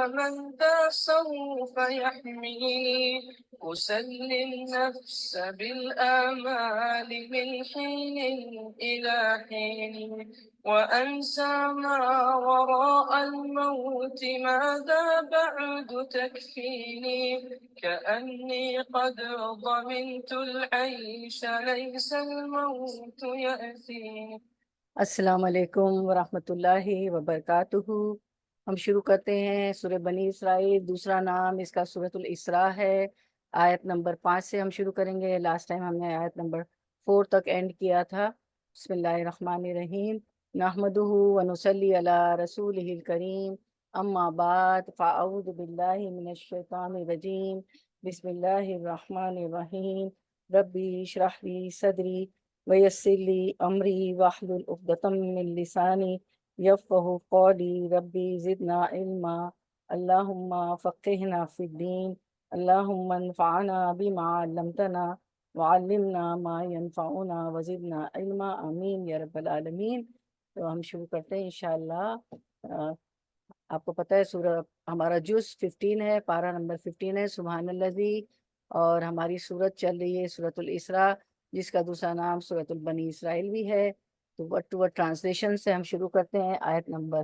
من ذا سوف يحميني أسلي النفس بالآمال من حين إلى حين وأنسى ما وراء الموت ماذا بعد تكفيني كأني قد ضمنت العيش ليس الموت يأتيني۔ السلام علیکم ورحمۃ اللہ وبرکاتہ۔ ہم شروع کرتے ہیں سورہ بنی اسرائیل، دوسرا نام اس کا سورۃ الاسراء ہے۔ آیت نمبر 5 سے ہم شروع کریں گے۔ لاسٹ ٹائم ہم نے آیت نمبر 4 تک اینڈ کیا تھا۔ بسم اللہ الرحمن الرحیم، نحمدہ ونصلی علی رسولہ الکریم، اما بعد فاعوذ باللہ من الشیطان الرجیم، بسم اللہ الرحمن الرحیم، ربی اشرح لی صدری ویسر لی امری واحلل عقدۃ من لسانی یفقہوا قولی، ربی زدنا علما، اللہم فقہنا فی الدین، اللہم انفعنا بما علمتنا وعلمنا ما ینفعنا وزدنا علما، آمین یا رب العالمین۔ تو ہم شروع کرتے ہیں انشاءاللہ۔ آپ کو پتہ ہے سورہ ہمارا جز 15 ہے، پارہ نمبر 15 ہے، سبحان الذی، اور ہماری سورت چل رہی ہے سورۃ الاسراء، جس کا دوسرا نام سورۃ البنی اسرائیل بھی ہے۔ تو ورڈ ٹو ورڈ ٹرانسلیشن سے ہم شروع کرتے ہیں۔ آیت number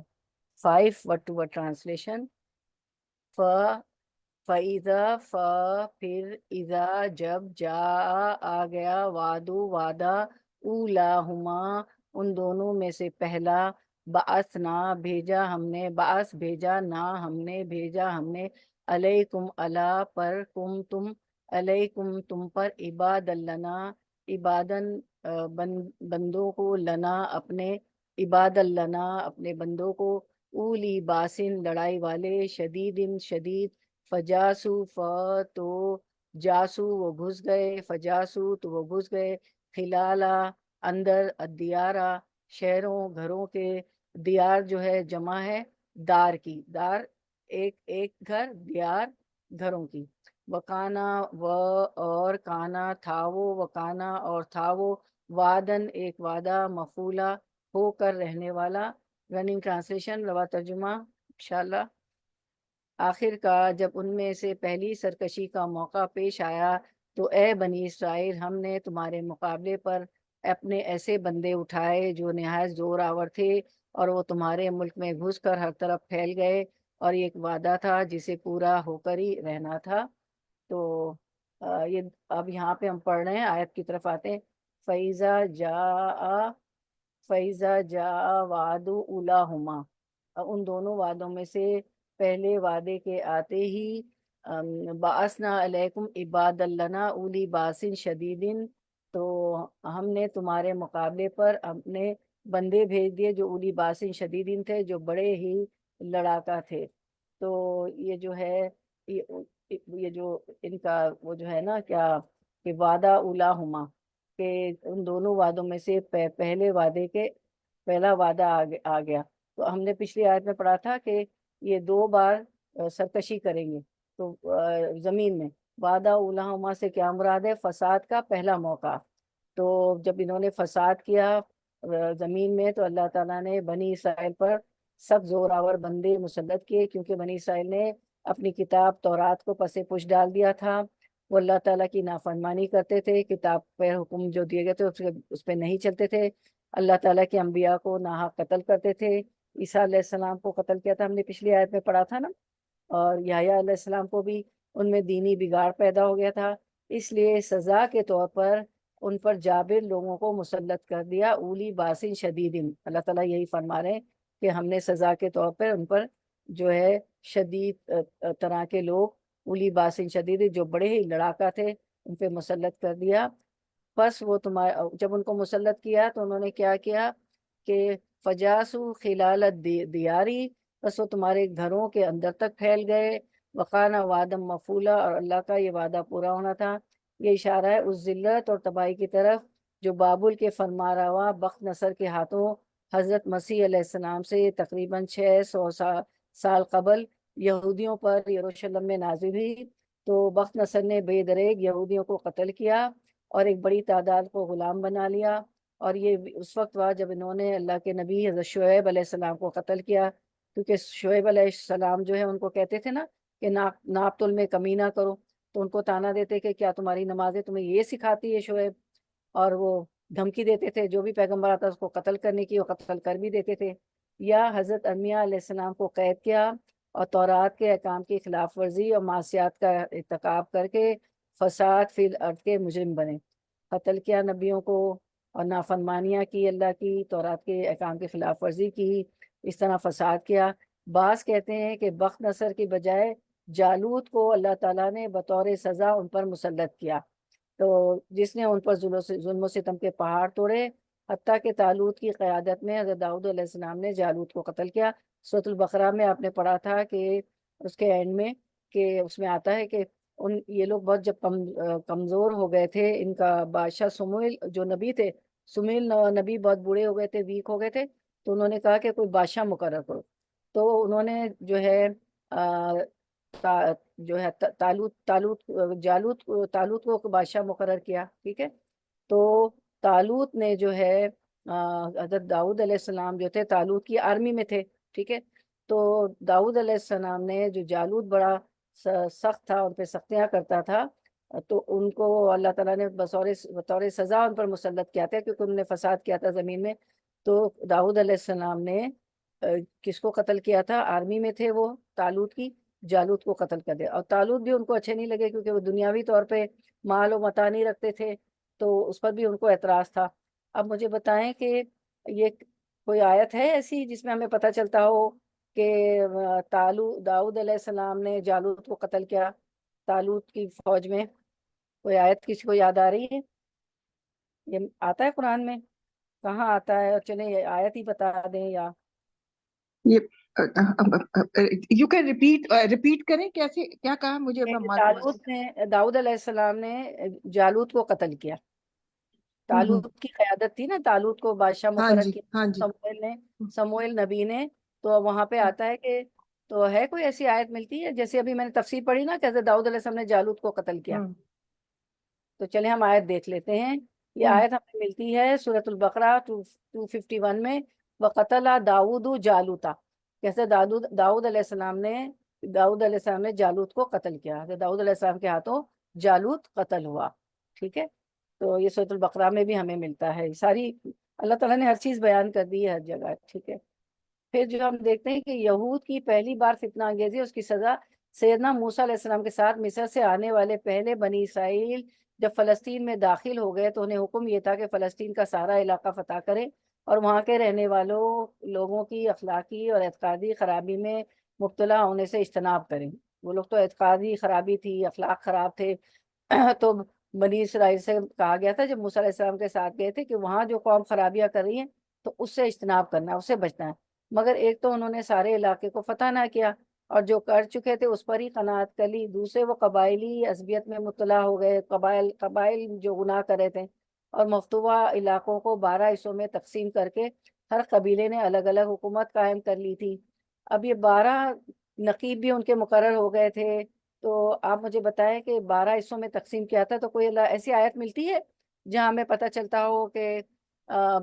5 word to word translation. فَإِذَا پھر، اذا جب، جاء آ گیا، وعدو وعدہ، اولاہما ان دونوں میں سے پہلا، بعثنا بھیجا ہم نے، بعث بھیجا، نا ہم نے بھیجا ہم نے، علیکم علا پر، کم تم، علیکم تم پر، عباد لنا عبادن بندوں کو، لنا اپنے، عباد لنا اپنے بندوں کو، اولی باسن لڑائی والے، شدیدن شدید، فجاسو تو جاسو وہ گھس گئے، فجاسو تو وہ گھس گئے، خلالا اندر، الدیارہ شہروں گھروں کے، دیار جو ہے جمع ہے دار کی، دار ایک ایک گھر، دیار گھروں کی، وکانا و اور کانا تھا وہ، وکانا اور تھا وہ، وعدن ایک وعدہ، مفعولا ہو کر رہنے والا۔ رننگ ٹرانسلیشن، روا ترجمہ انشاءاللہ۔ آخر کا جب ان میں سے پہلی سرکشی کا موقع پیش آیا تو اے بنی اسرائیل، ہم نے تمہارے مقابلے پر اپنے ایسے بندے اٹھائے جو نہایت زور آور تھے، اور وہ تمہارے ملک میں گھس کر ہر طرف پھیل گئے، اور یہ ایک وعدہ تھا جسے پورا ہو کر ہی رہنا تھا۔ تو یہ اب یہاں پہ ہم پڑھ رہے ہیں، آیت کی طرف آتے ہیں۔ فَإِذَا جَاءَ وَعْدُ أُولَاهُمَا، ان دونوں وعدوں میں سے پہلے وعدے کے آتے ہی، بعثنا علیکم عباد لنا اولی باسن شدیدن، تو ہم نے تمہارے مقابلے پر اپنے بندے بھیج دیے جو اولی باسن شدیدن تھے، جو بڑے ہی لڑاکا تھے۔ تو یہ جو ہے، یہ جو ان کا وہ جو ہے نا کیا کہ وعدہ اولاہما، کہ ان دونوں وعدوں میں سے پہلے وعدے کے پہلا وعدہ آ گیا۔ تو ہم نے پچھلی آیت میں پڑھا تھا کہ یہ 2 بار سرکشی کریں گے، تو زمین میں وعدہ اولاہما سے کیا مراد ہے؟ فساد کا پہلا موقع۔ تو جب انہوں نے فساد کیا زمین میں، تو اللہ تعالیٰ نے بنی اسرائیل پر سب زور آور بندے مسلط کیے، کیونکہ بنی اسرائیل نے اپنی کتاب تورات کو پس پش ڈال دیا تھا۔ وہ اللہ تعالیٰ کی نافرمانی کرتے تھے، کتاب پہ حکم جو دیے گئے تھے اس پہ نہیں چلتے تھے، اللہ تعالیٰ کے انبیاء کو ناحق قتل کرتے تھے۔ عیسیٰ علیہ السلام کو قتل کیا تھا، ہم نے پچھلی آیت میں پڑھا تھا نا، اور یحییٰ علیہ السلام کو بھی ان میں دینی بگاڑ پیدا ہو گیا تھا، اس لیے سزا کے طور پر ان پر جابر لوگوں کو مسلط کر دیا، اولی باسن شدیدن۔ اللہ تعالیٰ یہی فرما رہے ہیں کہ ہم نے سزا کے طور پر ان پر جو ہے شدید طرح کے لوگ، اولی باسن شدید، جو بڑے ہی لڑاکا تھے، ان پہ مسلط کر دیا۔ بس وہ جب ان کو مسلط کیا تو انہوں نے کیا کیا کہ فجاسو خلال دیاری، بس وہ تمہارے گھروں کے اندر تک پھیل گئے، وقانا وعدم مفعولا، اور اللہ کا یہ وعدہ پورا ہونا تھا۔ یہ اشارہ ہے اس ذلت اور تباہی کی طرف جو بابل کے فرما روا بخت نصر کے ہاتھوں حضرت مسیح علیہ السلام سے تقریباً 600 سال قبل یہودیوں پر یروشلم میں نازل ہوئی۔ تو بخت نصر نے بے دریغ یہودیوں کو قتل کیا اور ایک بڑی تعداد کو غلام بنا لیا، اور یہ اس وقت ہوا جب انہوں نے اللہ کے نبی حضرت شعیب علیہ السلام کو قتل کیا۔ کیونکہ شعیب علیہ السلام جو ہے ان کو کہتے تھے نا کہ ناپ تول میں کمی نہ کرو، تو ان کو تانا دیتے کہ کیا تمہاری نمازیں تمہیں یہ سکھاتی ہے شعیب، اور وہ دھمکی دیتے تھے جو بھی پیغمبر آتا اس کو قتل کرنے کی، وہ قتل کر بھی دیتے تھے۔ یا حضرت ارمیہ علیہ السلام کو قید کیا اور تورات کے احکام کی خلاف ورزی اور معصیات کا ارتکاب کر کے فساد فی الارض کے مجرم بنے، قتل کیا نبیوں کو اور نافرمانیاں کی اللہ کی، تورات کے احکام کی خلاف ورزی کی، اس طرح فساد کیا۔ بعض کہتے ہیں کہ بخت نصر کی بجائے جالوت کو اللہ تعالیٰ نے بطور سزا ان پر مسلط کیا، تو جس نے ان پر ظلم و ستم کے پہاڑ توڑے، حتیٰ کہ طالوت کی قیادت میں حضرت داؤد علیہ السلام نے جالوت کو قتل کیا۔ سورۃ البقرہ میں آپ نے پڑھا تھا کہ اس کے اینڈ میں کہ اس میں آتا ہے کہ یہ لوگ بہت جب کمزور ہو گئے تھے، ان کا بادشاہ سموئیل جو نبی تھے، سموئیل نبی بہت بوڑھے ہو گئے تھے، ویک ہو گئے تھے، تو انہوں نے کہا کہ کوئی بادشاہ مقرر کرو، تو انہوں نے جو ہے طالوت کو بادشاہ مقرر کیا، ٹھیک ہے۔ تو طالوت نے جو ہے حضرت داؤد علیہ السلام جو تھے طالوت کی آرمی میں تھے، ٹھیک ہے۔ تو داؤد علیہ السلام نے جو جالوت بڑا سخت تھا، ان پہ سختیاں کرتا تھا، تو ان کو اللہ تعالیٰ نے بطور سزا ان پر مسلط کیا تھا، کیونکہ انہوں نے فساد کیا تھا زمین میں۔ تو داؤد علیہ السلام نے کس کو قتل کیا تھا؟ آرمی میں تھے وہ طالوت کی، جالوت کو قتل کر دیا۔ اور طالوت بھی ان کو اچھے نہیں لگے، کیونکہ وہ دنیاوی طور پہ مال و متاع نہیں رکھتے تھے، تو اس پر بھی ان کو اعتراض تھا۔ اب مجھے بتائیں کہ یہ کوئی آیت ہے ایسی جس میں ہمیں پتہ چلتا ہو کہ داؤد علیہ السلام نے جالوت کو قتل کیا طالوت کی فوج میں؟ کوئی آیت کسی کو یاد آ رہی ہے؟ یہ آتا ہے قرآن میں؟ کہاں آتا ہے؟ اور چلیں یہ آیت ہی بتا دیں، یا یہ یو کین ریپیٹ کریں، کیسے کیا کہا مجھے؟ داؤد علیہ السلام نے جالوت کو قتل کیا، طالوت کی قیادت تھی نا، طالوت کو بادشاہ ہاں مقرر جی، کیا ہاں جی، سموئیل نبی نے۔ تو وہاں پہ آتا ہے کہ تو ہے کوئی ایسی آیت ملتی ہے، جیسے ابھی میں نے تفسیر پڑھی نا کہ حضرت داؤد علیہ السلام نے جالوت کو قتل کیا، تو چلیں ہم آیت دیکھ لیتے ہیں۔ یہ آیت ہمیں ملتی ہے سورۃ البقرہ 251 میں، وَقَتَلَ داؤد جالوتا، کیسے داؤد علیہ السلام نے جالوت کو قتل کیا، داؤد علیہ السلام کے ہاتھوں جالوت قتل ہوا، ٹھیک ہے۔ تو یہ سورۃ البقرہ میں بھی ہمیں ملتا ہے، ساری اللہ تعالیٰ نے ہر چیز بیان کر دی ہے ہر جگہ، ٹھیک ہے۔ پھر جو ہم دیکھتے ہیں کہ یہود کی پہلی بار فتنہ انگیزی، اس کی سزا سیدنا موسیٰ علیہ السلام کے ساتھ مصر سے آنے والے پہلے بنی اسرائیل جب فلسطین میں داخل ہو گئے، تو انہیں حکم یہ تھا کہ فلسطین کا سارا علاقہ فتح کریں اور وہاں کے رہنے لوگوں کی اخلاقی اور اعتقادی خرابی میں مبتلا ہونے سے اجتناب کریں۔ وہ لوگ تو اعتقادی خرابی تھی، اخلاق خراب تھے، تو بنی اسرائیل سے کہا گیا تھا جب موسیٰ علیہ السلام کے ساتھ گئے تھے کہ وہاں جو قوم خرابیاں کر رہی ہیں تو اس سے اجتناب کرنا ہے، اس سے بچنا ہے۔ مگر ایک تو انہوں نے سارے علاقے کو فتح نہ کیا، اور جو کر چکے تھے اس پر ہی قناعت کر لی۔ دوسرے وہ قبائلی عصبیت میں مبتلا ہو گئے، قبائل جو گناہ کر رہے تھے، اور مفتوحہ علاقوں کو 12 حصوں میں تقسیم کر کے ہر قبیلے نے الگ الگ حکومت قائم کر لی تھی۔ اب یہ 12 نقیب بھی ان کے مقرر ہو گئے تھے، تو آپ مجھے بتائیں کہ 12 حصوں میں تقسیم کیا تھا، تو کوئی ایسی آیت ملتی ہے جہاں ہمیں پتہ چلتا ہو کہ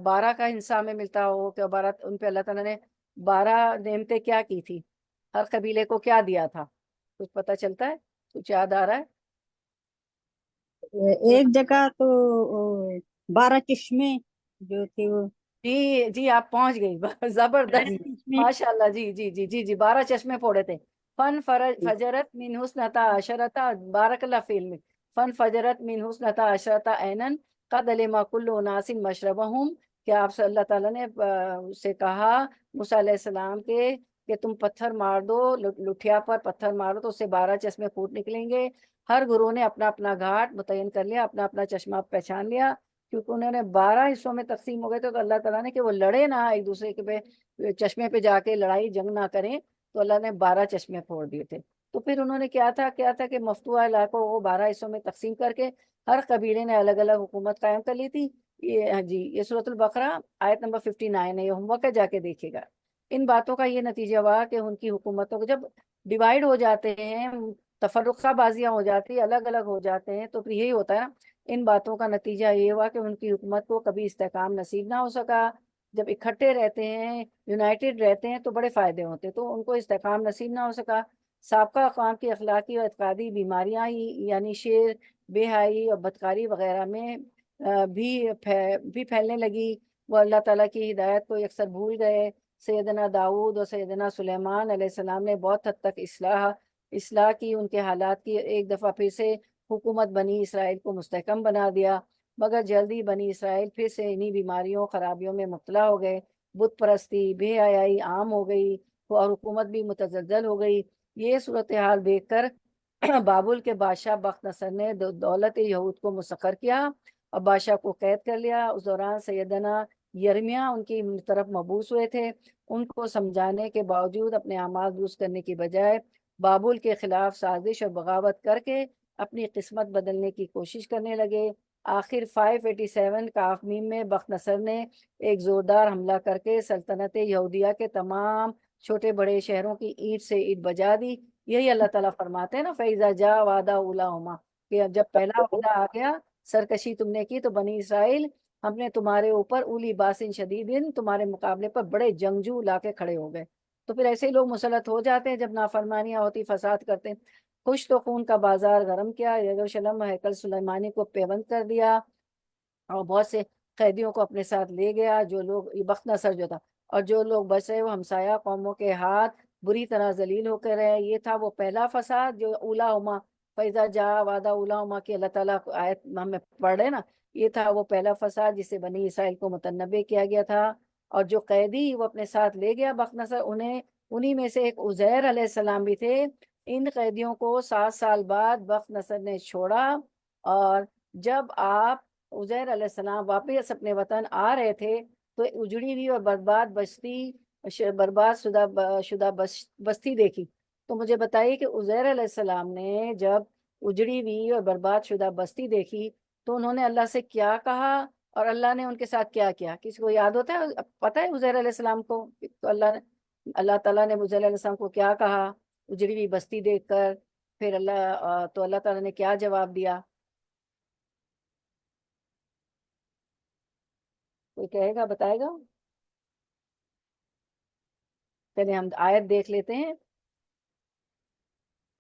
12 کا حصہ ہمیں ملتا ہو کہ 12 ان پہ اللہ تعالیٰ نے 12 نعمتیں کیا کی تھی، ہر قبیلے کو کیا دیا تھا؟ کچھ پتہ چلتا ہے؟ کچھ یاد آ رہا ہے؟ ایک جگہ تو 12 چشمے جو تھے وہ، جی آپ پہنچ گئی، زبردست، ماشاءاللہ، جی 12 چشمے پھوڑے تھے۔ فن فجرت من حسنتا عشرتا، بارک اللہ فی علمک، فن فجرت من حسنتا عشرتا عینن قد علم کل اناس مشربہم، کہ آپ صلی اللہ تعالیٰ نے سے کہا موسیٰ علیہ السلام کے کہ تم پتھر مار دو، لٹھیا پر پتھر مارو تو اس سے 12 چشمے پھوٹ نکلیں گے۔ ہر گروہ نے اپنا اپنا گھاٹ متعین کر لیا، اپنا اپنا چشمہ پہچان لیا، کیونکہ انہوں نے 12 حصوں میں تقسیم ہو گئے تھے، تو اللہ تعالیٰ نے کہ وہ لڑے نہ، ایک دوسرے کے پہ چشمے پہ جا کے لڑائی جنگ نہ کریں، تو اللہ نے 12 چشمے پھوڑ دیے تھے۔ تو پھر انہوں نے کیا تھا کہ مفتوحہ علاقوں کو 12 حصوں میں تقسیم کر کے ہر قبیلے نے الگ الگ حکومت قائم کر لی تھی۔ یہ سورۃ البقرہ آیت نمبر 59 ہے، یہ ہوم ورک ہے، جا کے دیکھیے گا۔ ان باتوں کا یہ نتیجہ ہوا کہ ان کی حکومتوں کو جب ڈیوائیڈ ہو جاتے ہیں، تفرقہ بازیاں ہو جاتی ہیں، الگ الگ ہو جاتے ہیں، تو پھر یہی ہوتا ہے۔ ان باتوں کا نتیجہ یہ ہوا کہ ان کی حکومت کو کبھی استحکام نصیب نہ ہو سکا، جب اکٹھے رہتے ہیں، یونائٹڈ رہتے ہیں تو بڑے فائدے ہوتے ہیں، تو ان کو استحکام نصیب نہ ہو سکا۔ سابقہ اقوام کی اخلاقی اور اعتقادی بیماریاں ہی یعنی شیر، بے حیائی اور بدکاری وغیرہ میں بھی پھیلنے لگی۔ وہ اللہ تعالیٰ کی ہدایت کو یکسر بھول گئے۔ سیدنا داؤد اور سیدنا سلیمان علیہ السلام نے بہت حد تک اصلاح کی، ان کے حالات کی، ایک دفعہ پھر سے حکومت بنی اسرائیل کو مستحکم بنا دیا، مگر جلدی بنی اسرائیل پھر سے انہی بیماریوں خرابیوں میں مبتلا ہو گئے۔ بت پرستی، بے حیائی عام ہو گئی اور حکومت بھی متزلزل ہو گئی۔ یہ صورتحال دیکھ کر بابل کے بادشاہ بخت نصر نے دولت یہود کو مسخر کیا اور بادشاہ کو قید کر لیا۔ اس دوران سیدنا یرمیہ ان کی طرف مبعوث ہوئے تھے۔ ان کو سمجھانے کے باوجود اپنے اعمال درست کرنے کی بجائے بابل کے خلاف سازش اور بغاوت کر کے اپنی قسمت بدلنے کی کوشش کرنے لگے۔ آخر 587 کافمیم میں بخت نصر نے ایک زوردار حملہ کر کے سلطنت یہودیہ کے تمام چھوٹے بڑے شہروں کی اینٹ سے اینٹ بجا دی۔ یہی اللہ تعالیٰ فرماتے ہیں نا، فَإِذَا جَاءَ وَعْدُ أُولَاهُمَا، کہ جب پہلا وعدہ آ گیا، سرکشی تم نے کی تو بنی اسرائیل، ہم نے تمہارے اوپر اولی باسن شدیدن، تمہارے مقابلے پر بڑے جنگجو لا کے کھڑے ہو گئے۔ تو پھر ایسے ہی لوگ مسلط ہو جاتے ہیں جب نافرمانیاں ہوتی، فساد کرتے ہیں۔ خوش تو خون کا بازار گرم کیا، یروشلم ہیکل سلیمانی کو پیوند کر دیا اور بہت سے قیدیوں کو اپنے ساتھ لے گیا۔ جو لوگ، یہ بخت نصر جو تھا، اور جو لوگ بچ رہے وہ ہمسایہ قوموں کے ہاتھ بری طرح ذلیل ہو کر رہے۔ یہ تھا وہ پہلا فساد جو اولاہما، فیضا جا وعدہ اولاہما کی اللہ تعالیٰ آیت ہمیں پڑھ رہے نا، یہ تھا وہ پہلا فساد جسے بنی اسرائیل کو متنبع کیا گیا تھا۔ اور جو قیدی وہ اپنے ساتھ لے گیا بخت نصر، انہی میں سے ایک عزیر علیہ السلام بھی تھے۔ ان قیدیوں کو 7 سال بعد بخت نصر نے چھوڑا، اور جب آپ عزیر علیہ السلام واپس اپنے وطن آ رہے تھے تو اجڑی ہوئی اور برباد شدہ بستی دیکھی۔ تو مجھے بتائیے کہ عزیر علیہ السلام نے جب اجڑی ہوئی اور برباد شدہ بستی دیکھی تو انہوں نے اللہ سے کیا کہا اور اللہ نے ان کے ساتھ کیا کیا؟ کسی کو یاد ہوتا ہے؟ پتہ ہے عزیر علیہ السلام کو تو اللہ تعالیٰ نے عزیر علیہ السلام کو کیا کہا اجڑی ہوئی بستی دیکھ کر؟ پھر اللہ تعالیٰ نے کیا جواب دیا؟ کوئی کہے گا، بتائے گا؟ چلیں ہم آیت دیکھ لیتے ہیں۔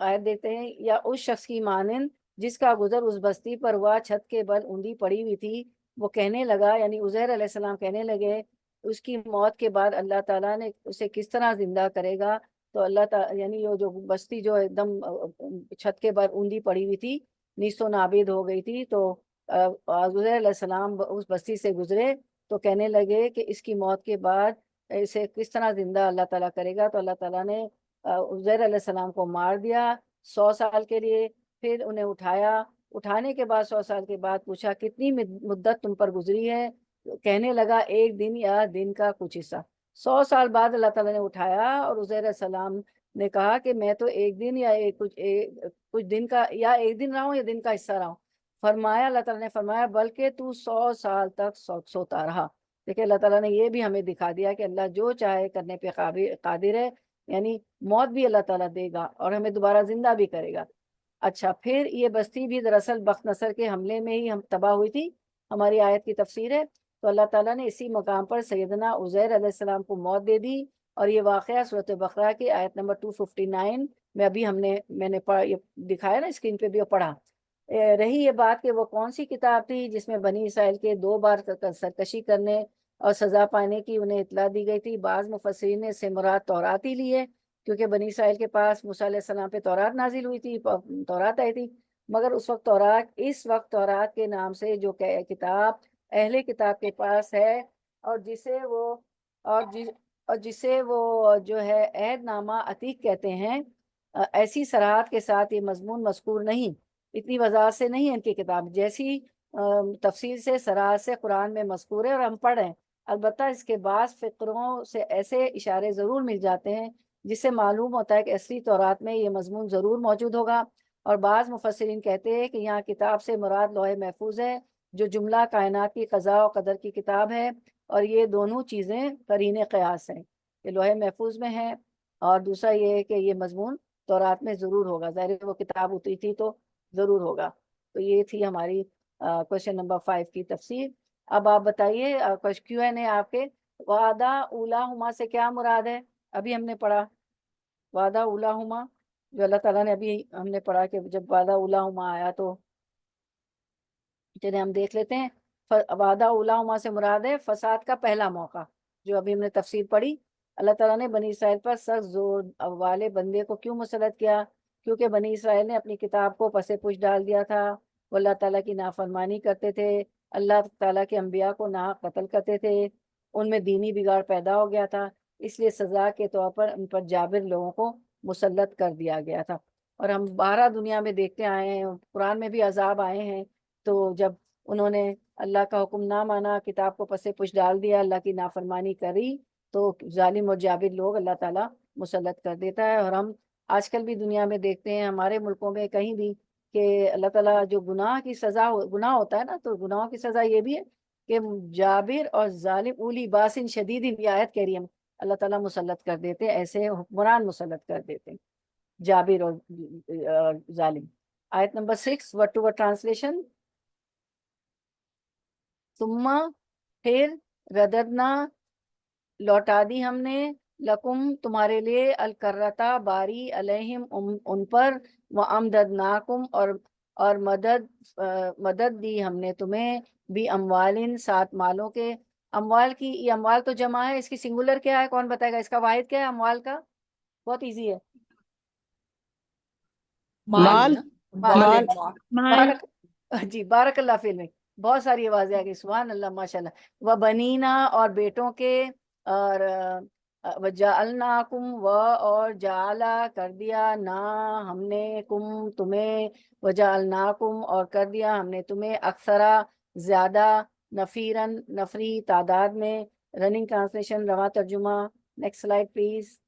آیت دیکھتے ہیں، یا اس شخص کی مانند جس کا گزر اس بستی پر ہوا، چھت کے بل اوندھی پڑی ہوئی تھی، وہ کہنے لگا، یعنی عزیر علیہ السلام کہنے لگے اس کی موت کے بعد اللہ تعالیٰ نے اسے کس طرح زندہ کرے گا؟ تو اللہ تعالیٰ، یعنی جو بستی جو ایک دم چھت کے بل اوندھی پڑی ہوئی تھی، نیست و نابود ہو گئی تھی، تو عزیر علیہ السلام اس بستی سے گزرے تو کہنے لگے کہ اس کی موت کے بعد اسے کس طرح زندہ اللہ تعالیٰ کرے گا؟ تو اللہ تعالیٰ نے عزیر علیہ السلام کو مار دیا 100 سال کے لیے۔ پھر انہیں اٹھانے کے بعد 100 سال کے بعد پوچھا کتنی مدت تم پر گزری ہے؟ کہنے لگا 1 دن یا دن کا کچھ حصہ۔ 100 سال بعد اللہ تعالیٰ نے اٹھایا اور عزیر علیہ السلام نے کہا کہ میں تو 1 دن یا کچھ دن کا، یا 1 دن رہا ہوں یا دن کا حصہ رہا ہوں۔ فرمایا، اللہ تعالیٰ نے فرمایا بلکہ تو 100 سال تک سوتا رہا۔ دیکھیں اللہ تعالیٰ نے یہ بھی ہمیں دکھا دیا کہ اللہ جو چاہے کرنے پہ قادر ہے، یعنی موت بھی اللہ تعالیٰ دے گا اور ہمیں دوبارہ زندہ بھی کرے گا۔ اچھا، پھر یہ بستی بھی دراصل بخت نصر کے حملے میں ہی تباہ ہوئی تھی، ہماری آیت کی تفسیر ہے۔ تو اللہ تعالیٰ نے اسی مقام پر سیدنا عزیر علیہ السلام کو موت دے دی، اور یہ واقعہ سورۃ بقرہ کی آیت نمبر 259 میں ابھی میں نے یہ دکھایا نا اسکرین پہ بھی پڑھا۔ رہی یہ بات کہ وہ کون سی کتاب تھی جس میں بنی اسرائیل کے 2 بار سرکشی کرنے اور سزا پانے کی انہیں اطلاع دی گئی تھی۔ بعض مفسرین نے اس سے مراد تورات ہی لی ہے، کیونکہ بنی اسرائیل کے پاس موسیٰ علیہ السلام پہ تورات نازل ہوئی تھی، تورات آئی تھی، مگر اس وقت تورات کے نام سے جو کتاب اہل کتاب کے پاس ہے اور جسے وہ جو ہے عہد نامہ عتیق کہتے ہیں، ایسی صراحت کے ساتھ یہ مضمون مذکور نہیں، اتنی وضاحت سے نہیں ہے ان کی کتاب جیسی تفصیل سے صراحت سے قرآن میں مذکور ہے اور ہم پڑھ رہے ہیں۔ البتہ اس کے بعض فقروں سے ایسے اشارے ضرور مل جاتے ہیں جس سے معلوم ہوتا ہے کہ اصلی تورات میں یہ مضمون ضرور موجود ہوگا۔ اور بعض مفسرین کہتے ہیں کہ یہاں کتاب سے مراد لوح محفوظ ہے، جو جملہ کائنات کی قضاء و قدر کی کتاب ہے، اور یہ دونوں چیزیں قرین قیاس ہیں، یہ لوح محفوظ میں ہے، اور دوسرا یہ ہے کہ یہ مضمون تورات میں ضرور ہوگا، ظاہر ہے وہ کتاب اتری تھی تو ضرور ہوگا۔ تو یہ تھی ہماری کوشچن نمبر 5 کی تفسیر۔ اب آپ بتائیے، کچھ Q&A آپ کے وعدہ اولاہما سے کیا مراد ہے؟ ابھی ہم نے پڑھا وعدہ اولاہما، جو اللہ تعالیٰ نے ابھی ہم نے پڑھا کہ جب وعدہ اولاہما آیا تو چلیں ہم دیکھ لیتے ہیں۔ وعدہ اولاہما سے مراد ہے فساد کا پہلا موقع، جو ابھی ہم نے تفسیر پڑھی۔ اللہ تعالیٰ نے بنی اسرائیل پر سخت زور والے بندے کو کیوں مسلط کیا؟ کیونکہ بنی اسرائیل نے اپنی کتاب کو پس پش ڈال دیا تھا، وہ اللہ تعالیٰ کی نافرمانی کرتے تھے، اللہ تعالیٰ کے انبیاء کو ناحق قتل کرتے تھے، ان میں دینی بگاڑ پیدا ہو گیا تھا، اس لیے سزا کے طور پر ان پر جابر لوگوں کو مسلط کر دیا گیا تھا۔ اور ہم بارہ دنیا میں دیکھتے آئے ہیں، قرآن میں بھی عذاب آئے ہیں، تو جب انہوں نے اللہ کا حکم نہ مانا، کتاب کو پس پش ڈال دیا، اللہ کی نافرمانی کری، تو ظالم اور جابر لوگ اللہ تعالیٰ مسلط کر دیتا ہے۔ اور ہم آج کل بھی دنیا میں دیکھتے ہیں، ہمارے ملکوں میں کہیں بھی، کہ اللہ تعالیٰ جو گناہ کی سزا گناہ ہوتا ہے نا، تو گناہوں کی سزا یہ بھی ہے کہ جابر اور ظالم اولی باسن شدید، یہ آیت کہہ رہی ہے، اللہ تعالیٰ مسلط کر دیتے ہیں، ایسے حکمران مسلط کر دیتے ہیں، جابر اور ظالم۔ آیت number 6 word to word translation. ثم پھر رددنا لوٹا دی ہم نے لکم تمہارے لیے الکرتا باری علیہم ان پر، وامددناکم اور مدد دی ہم نے تمہیں بھی اموالن سات مالوں کے۔ اموال کی، یہ اموال تو جمع ہے، اس کی سنگولر کیا ہے؟ کون بتائے گا؟ اس کا واحد کیا ہے اموال کا؟ بہت ایزی ہے، مال مال۔ مال بارک جی بارک اللہ فی المی، بہت ساری آوازیں آ گئی، سبحان اللہ، ماشاء اللہ۔ و بنینا اور بیٹوں کے، اور وجعلناکم اور جعلا کر دیا نا ہم نے کم تمہیں، وجعلناکم اور کر دیا ہم نے تمہیں اکثرا زیادہ، نفیرن نفری تعداد میں۔ رننگ ٹرانسلیشن، رواں ترجمہ۔ Next slide please.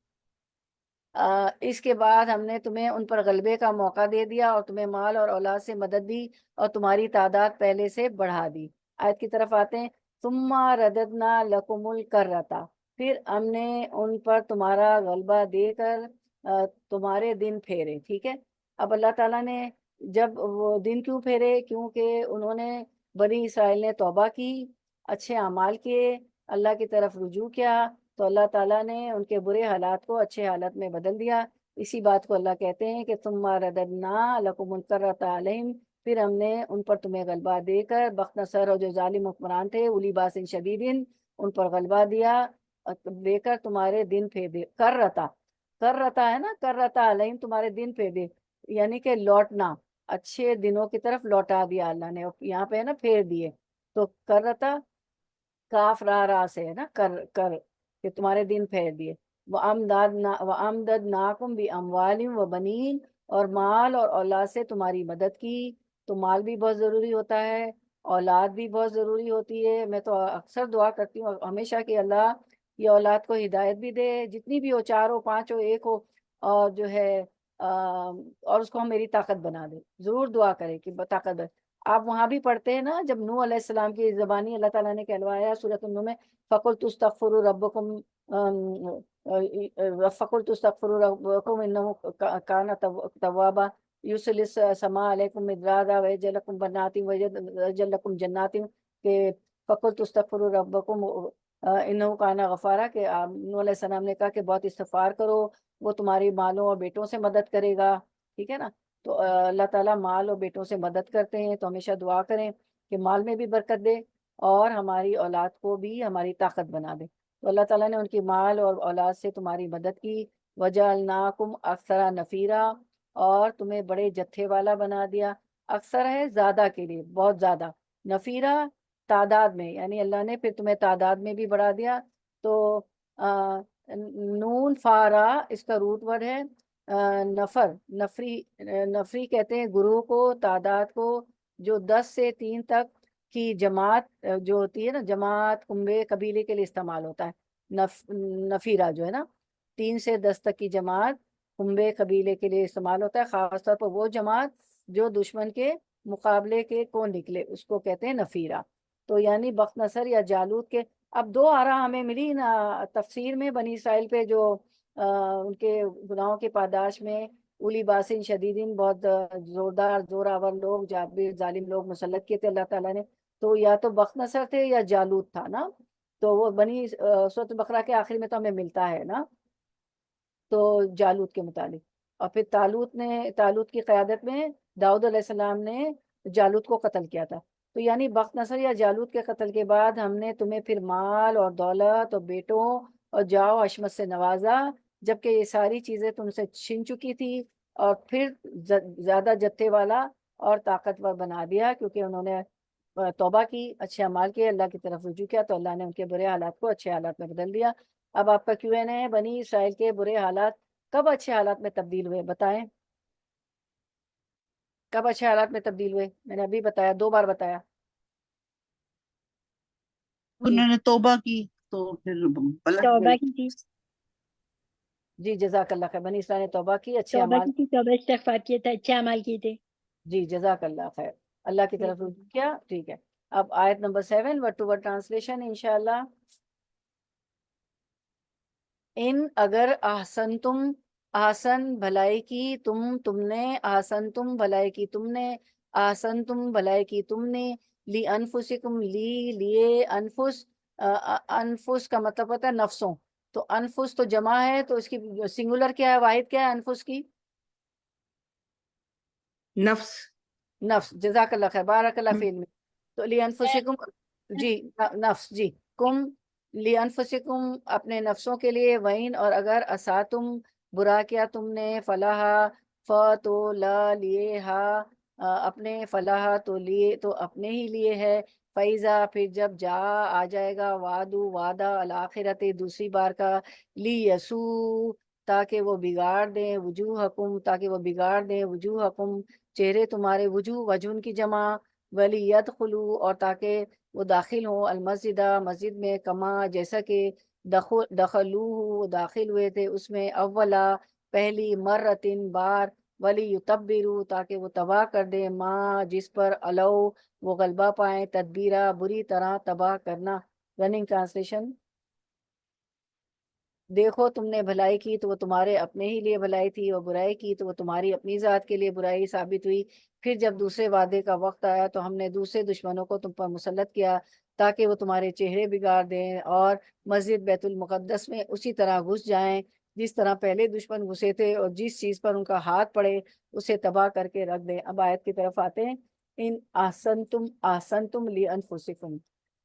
اس کے بعد ہم نے تمہیں ان پر غلبے کا موقع دے دیا، اور تمہیں مال اور اولاد سے مدد دی، اور تمہاری تعداد پہلے سے بڑھا دی۔ آیت کی طرف آتے ہیں۔ ثم رددنا لکم الکرتا، پھر ہم نے ان پر تمہارا غلبہ دے کر تمہارے دن پھیرے۔ ٹھیک ہے، اب اللہ تعالیٰ نے جب وہ دن کیوں پھیرے؟ کیونکہ انہوں نے، بنی اسرائیل نے توبہ کی، اچھے اعمال کیے، اللہ کی طرف رجوع کیا، تو اللہ تعالیٰ نے ان کے برے حالات کو اچھے حالت میں بدل دیا۔ اسی بات کو اللہ کہتے ہیں کہ ثم رددنا لکم الکرۃ علیہم، پھر ہم نے ان پر تمہیں غلبہ دے کر، بخت نصر اور جو ظالم حکمران تھے، اولی باس شدیدن، ان پر غلبہ دے کر تمہارے دن پھیر دے۔ کرتا ہے نا، کرتا علیہم، تمہارے دن پھیر دے، یعنی کہ لوٹنا، اچھے دنوں کی طرف لوٹا دیا اللہ نے، یہاں پہ ہے نا پھیر دیے، تو کرتا کاف را سے ہے نا، کر کہ تمہارے دن پھیر دیے۔ وَأَمْدَدْنَاكُمْ بِأَمْوَالٍ وَبَنِينَ، اور مال اور اولاد سے تمہاری مدد کی۔ تو مال بھی بہت ضروری ہوتا ہے، اولاد بھی بہت ضروری ہوتی ہے۔ میں تو اکثر دعا کرتی ہوں ہمیشہ کہ اللہ یہ اولاد کو ہدایت بھی دے، جتنی بھی ہو، 4 ہو، 5 ہو، 1 ہو، اور جو ہے اور اس کو ہم میری طاقت بنا دے۔ ضرور دعا کرے کہ طاقت بنا۔ آپ وہاں بھی پڑھتے ہیں نا، جب نوح علیہ السلام کی زبانی اللہ تعالیٰ نے کہلوایا سورۃ النوح میں، فَقُلْتُ اسْتَغْفِرُوا رَبَّكُمْ فَقُلْتُ اسْتَغْفِرُوا رَبَّكُمْ إِنَّهُ كَانَ تَوَّابًا يُرْسِلِ السَّمَاءَ عَلَيْكُمْ مِدْرَارًا وَيَجْعَلْ لَكُمْ جَنَّاتٍ وَيَجْعَلْ لَكُمْ جَنَّاتٍ، کہ فَقُلْتُ اسْتَغْفِرُوا رَبَّكُمْ إِنَّهُ كَانَ غَفَّارًا، کہ نوح علیہ السلام نے کہا کہ بہت استغفار کرو، وہ تمہاری مالوں اور بیٹوں سے مدد کرے گا۔ ٹھیک ہے نا، تو اللہ تعالیٰ مال اور بیٹوں سے مدد کرتے ہیں، تو ہمیشہ دعا کریں کہ مال میں بھی برکت دے، اور ہماری اولاد کو بھی ہماری طاقت بنا دے۔ تو اللہ تعالیٰ نے ان کی مال اور اولاد سے تمہاری مدد کی۔ وَجَعَلْنَاكُمْ أَكْثَرَ نَفِيرًا، اور تمہیں بڑے جتھے والا بنا دیا۔ اکثر ہے زیادہ کے لیے، بہت زیادہ، نفیرہ تعداد میں، یعنی اللہ نے پھر تمہیں تعداد میں بھی بڑھا دیا۔ تو نون فارا اس کا روٹ ورڈ ہے نفری کہتے ہیں گروہ کو، تعداد کو، جو 10 سے 3 تک کی جماعت جو ہوتی ہے نا، جماعت کنبے قبیلے کے لیے استعمال ہوتا ہے نفیرہ جو ہے نا، 3 سے 10 تک کی جماعت کنبے قبیلے کے لیے استعمال ہوتا ہے، خاص طور پر وہ جماعت جو دشمن کے مقابلے کے کو نکلے، اس کو کہتے ہیں نفیرہ۔ تو یعنی بخت نصر یا جالوت کے، اب 2 آرا ہمیں ملی نا تفسیر میں، بنی اسرائیل پہ جو ان کے گناہوں کے پاداش میں اولی باسن شدیدین، بہت زوردار زوراور لوگ، جابر ظالم لوگ مسلط کیے تھے اللہ تعالیٰ نے، تو یا تو بخت نصر تھے یا جالوت تھا نا۔ تو وہ بنی سورۃ بقرہ کے آخر میں تو ہمیں ملتا ہے نا، تو جالوت کے متعلق. اور پھر تالوت کی قیادت میں داؤد علیہ السلام نے جالوت کو قتل کیا تھا. تو یعنی بخت نصر یا جالوت کے قتل کے بعد ہم نے تمہیں پھر مال اور دولت اور بیٹوں اور جاؤ عشمت سے نوازا، جبکہ یہ ساری چیزیں تم سے چھن چکی تھی، اور پھر زیادہ جتھے والا اور طاقتور بنا دیا، کیونکہ انہوں نے توبہ کی، اچھے اعمال کیے، اللہ کی طرف رجوع کیا، تو اللہ نے ان کے برے حالات کو اچھے حالات میں بدل دیا. اب آپ کا Q&A ہے، بنی اسرائیل کے برے حالات کب اچھے حالات میں تبدیل ہوئے؟ بتائیں کب اچھے حالات میں تبدیل ہوئے؟ میں نے ابھی بتایا، 2 بار بتایا. انہوں نے توبہ کی تو پھر پلٹ توبہ گئی. کی تھی، جی جزاک اللہ خیر. بنی اسرائیل نے توبہ کی، اچھے توبہ اعمال. کی تھی، توبہ استغفار کیے تھے، اچھے اعمال کیے تھے. جی جزاک اللہ خیر. اللہ کی طرف رجوع کیا. ٹھیک ہے، اب آیت number 7 word to word translation انشاءاللہ. ان اگر احسنتم، احسن بھلائی کی، تم نے احسنتم بھلائی کی، تم نے احسنتم بھلائی کی، تم نے لی انفسکم، لیے انفس. انفس کا مطلب ہوتا ہے نفسوں، تو انفس تو جمع ہے، تو اس کی سنگولر کیا ہے، واحد کیا ہے انفس کی؟ نفس. نفس. جزاک اللہ خیر، بارک اللہ فی علمک. تو لی انفسکم، جی نفس، جی کم، لی انفسکم اپنے نفسوں کے لیے، وین اور اگر اساتم برا کیا تم نے، فلاح تو لا لیے ہا اپنے، فلاح تو لیے تو اپنے ہی لیے ہے، فیضا پھر جب آ جائے گا، وعدہ الآخرت دوسری بار کا، لی یسو تاکہ وہ بگاڑ دیں، وجوہکم تاکہ وہ بگاڑ دیں، وجوہکم چہرے تمہارے، وجون کی جمع، ولی یدخلوا اور تاکہ وہ داخل ہوں، المسجدہ مسجد میں، کما جیسا کہ دخلوہ داخل ہوئے تھے اس میں، اولا پہلی، مرتن بار، ولی یتبروا تاکہ وہ تباہ کر دیں، ماں جس پر علو وہ غلبہ پائیں، تدبیرہ بری طرح تباہ کرنا. Running translation. دیکھو تم نے بھلائی کی تو وہ تمہارے اپنے ہی لیے بھلائی تھی، اور برائی کی تو وہ تمہاری اپنی ذات کے لیے برائی ثابت ہوئی. پھر جب دوسرے وعدے کا وقت آیا تو ہم نے دوسرے دشمنوں کو تم پر مسلط کیا تاکہ وہ تمہارے چہرے بگاڑ دیں اور مسجد بیت المقدس میں اسی طرح گھس جائیں جس طرح پہلے دشمن گھسے تھے، اور جس چیز پر ان کا ہاتھ پڑے اسے تباہ کر کے رکھ دیں. اب آیت کی طرف آتے ہیں. ان احسنتم لی انفسکم،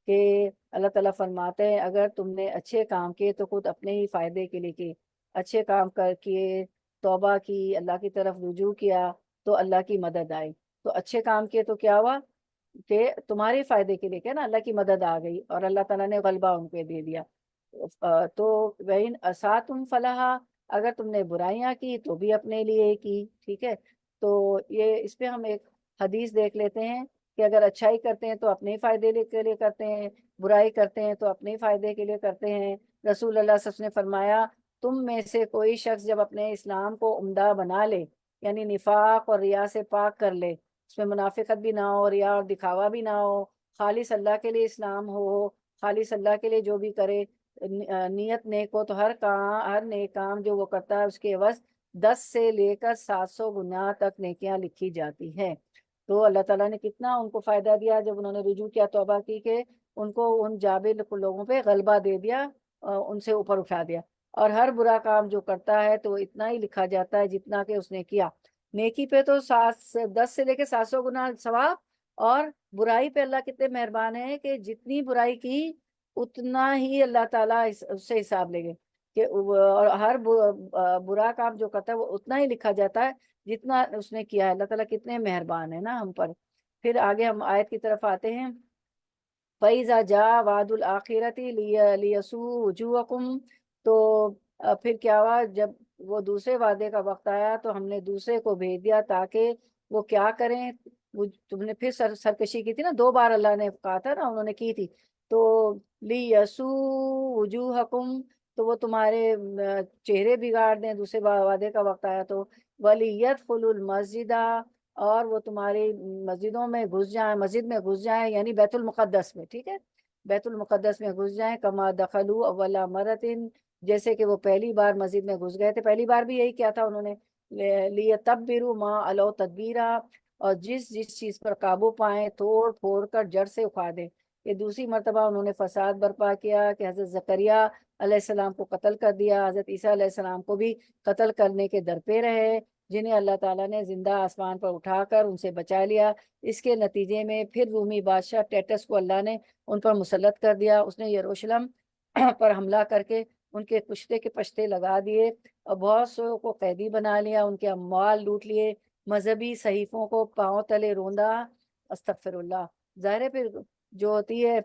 کہ اللہ تعالیٰ فرماتے ہیں اگر تم نے اچھے کام کیے تو خود اپنے ہی فائدے کے لیے کیے، اچھے کام کر کیے، توبہ کی، اللہ کی طرف رجوع کیا تو اللہ کی مدد آئی. تو اچھے کام کیے تو کیا ہوا کہ تمہارے فائدے کے لیے کیا نا، اللہ کی مدد آ گئی اور اللہ تعالیٰ نے غلبہ ان پہ دے دیا. تو وَإِنْ أَسَأْتُمْ فَلَهَا اگر تم نے برائیاں کی تو بھی اپنے لیے کی. ٹھیک ہے، تو یہ اس پہ ہم ایک حدیث دیکھ لیتے ہیں کہ اگر اچھائی کرتے ہیں تو اپنے فائدے کے لیے کرتے ہیں، برائی کرتے ہیں تو اپنے فائدے کے لیے کرتے ہیں. رسول اللہ صلی اللہ علیہ وسلم نے فرمایا تم میں سے کوئی شخص جب اپنے اسلام کو عمدہ بنا لے، یعنی نفاق اور ریا سے پاک کر لے، اس میں منافقت بھی نہ ہو، ریا اور دکھاوا بھی نہ ہو، خالص اللہ کے لیے اسلام ہو، خالص اللہ کے لیے جو بھی کرے، نیت نیک ہو، تو ہر نیک کام جو وہ کرتا ہے اس کے عوض 10 سے لے کر 700 گنا تک نیکیاں لکھی جاتی ہے. تو اللہ تعالیٰ نے کتنا ان کو فائدہ دیا جب انہوں نے رجوع کیا، توبہ کی، کہ ان کو ان جابر لوگوں پہ غلبہ دے دیا، ان سے اوپر اٹھا دیا. اور ہر برا کام جو کرتا ہے تو اتنا ہی لکھا جاتا ہے جتنا کہ اس نے کیا. نیکی پہ تو 10 سے لے کے 700 گنا ثواب، اور برائی پہ اللہ کتنے مہربان ہیں کہ جتنی برائی کی اتنا ہی اللہ تعالیٰ اس سے حساب لے گے، کہ اور ہر برا کام جو کرتا ہے وہ اتنا ہی لکھا جاتا ہے جتنا اس نے کیا ہے. اللہ تعالیٰ کتنے مہربان ہیں نا ہم پر. پھر آگے ہم آیت کی طرف آتے ہیں. فَإِذَا جَاءَ وَعْدُ الْآخِرَةِ لِيَسُوءُ وُجُوهَكُمْ تو پھر کیا ہوا جب وہ دوسرے وعدے کا وقت آیا تو ہم نے دوسرے کو بھیج دیا تاکہ وہ کیا کریں. تم نے پھر سرکشی کی تھی نا، 2 بار اللہ نے کہا تھا نا، انہوں نے کی تھی. تو لِيَسُوءُ وُجُوهَكُمْ تو وہ تمہارے چہرے بگاڑ دیں، دوسرے وعدے کا وقت آیا تو، وَلِيَدْخُلُوا الْمَسْجِدَ اور وہ تمہاری مسجدوں میں گھس جائیں، مسجد میں گھس جائیں یعنی بیت المقدس میں. ٹھیک ہے، بیت المقدس میں گھس جائیں، کما دخلوا اول مرتن جیسے کہ وہ پہلی بار مسجد میں گھس گئے تھے. پہلی بار بھی یہی کیا تھا انہوں نے، لیتبروا ما علوا تدبیرا اور جس چیز پر قابو پائیں توڑ پھوڑ کر جڑ سے اکھاڑ دیں. کہ دوسری مرتبہ انہوں نے فساد برپا کیا کہ حضرت زکریا علیہ السلام کو قتل کر دیا، حضرت عیسیٰ علیہ السلام کو بھی قتل کرنے کے در پہ رہے، جنہیں اللہ تعالیٰ نے زندہ آسمان پر اٹھا کر ان سے بچا لیا۔ اس کے نتیجے میں پھر رومی بادشاہ ٹیٹس کو اللہ نے ان پر مسلط کر دیا، اس نے یروشلم پر حملہ کر کے ان کے کشتے کے پشتے لگا دیے اور بہت سو کو قیدی بنا لیا، ان کے اموال لوٹ لیے، مذہبی صحیفوں کو پاؤں تلے روندا۔ استغفر اللہ۔ ظاہر ہے پھر جو ہوتی ہے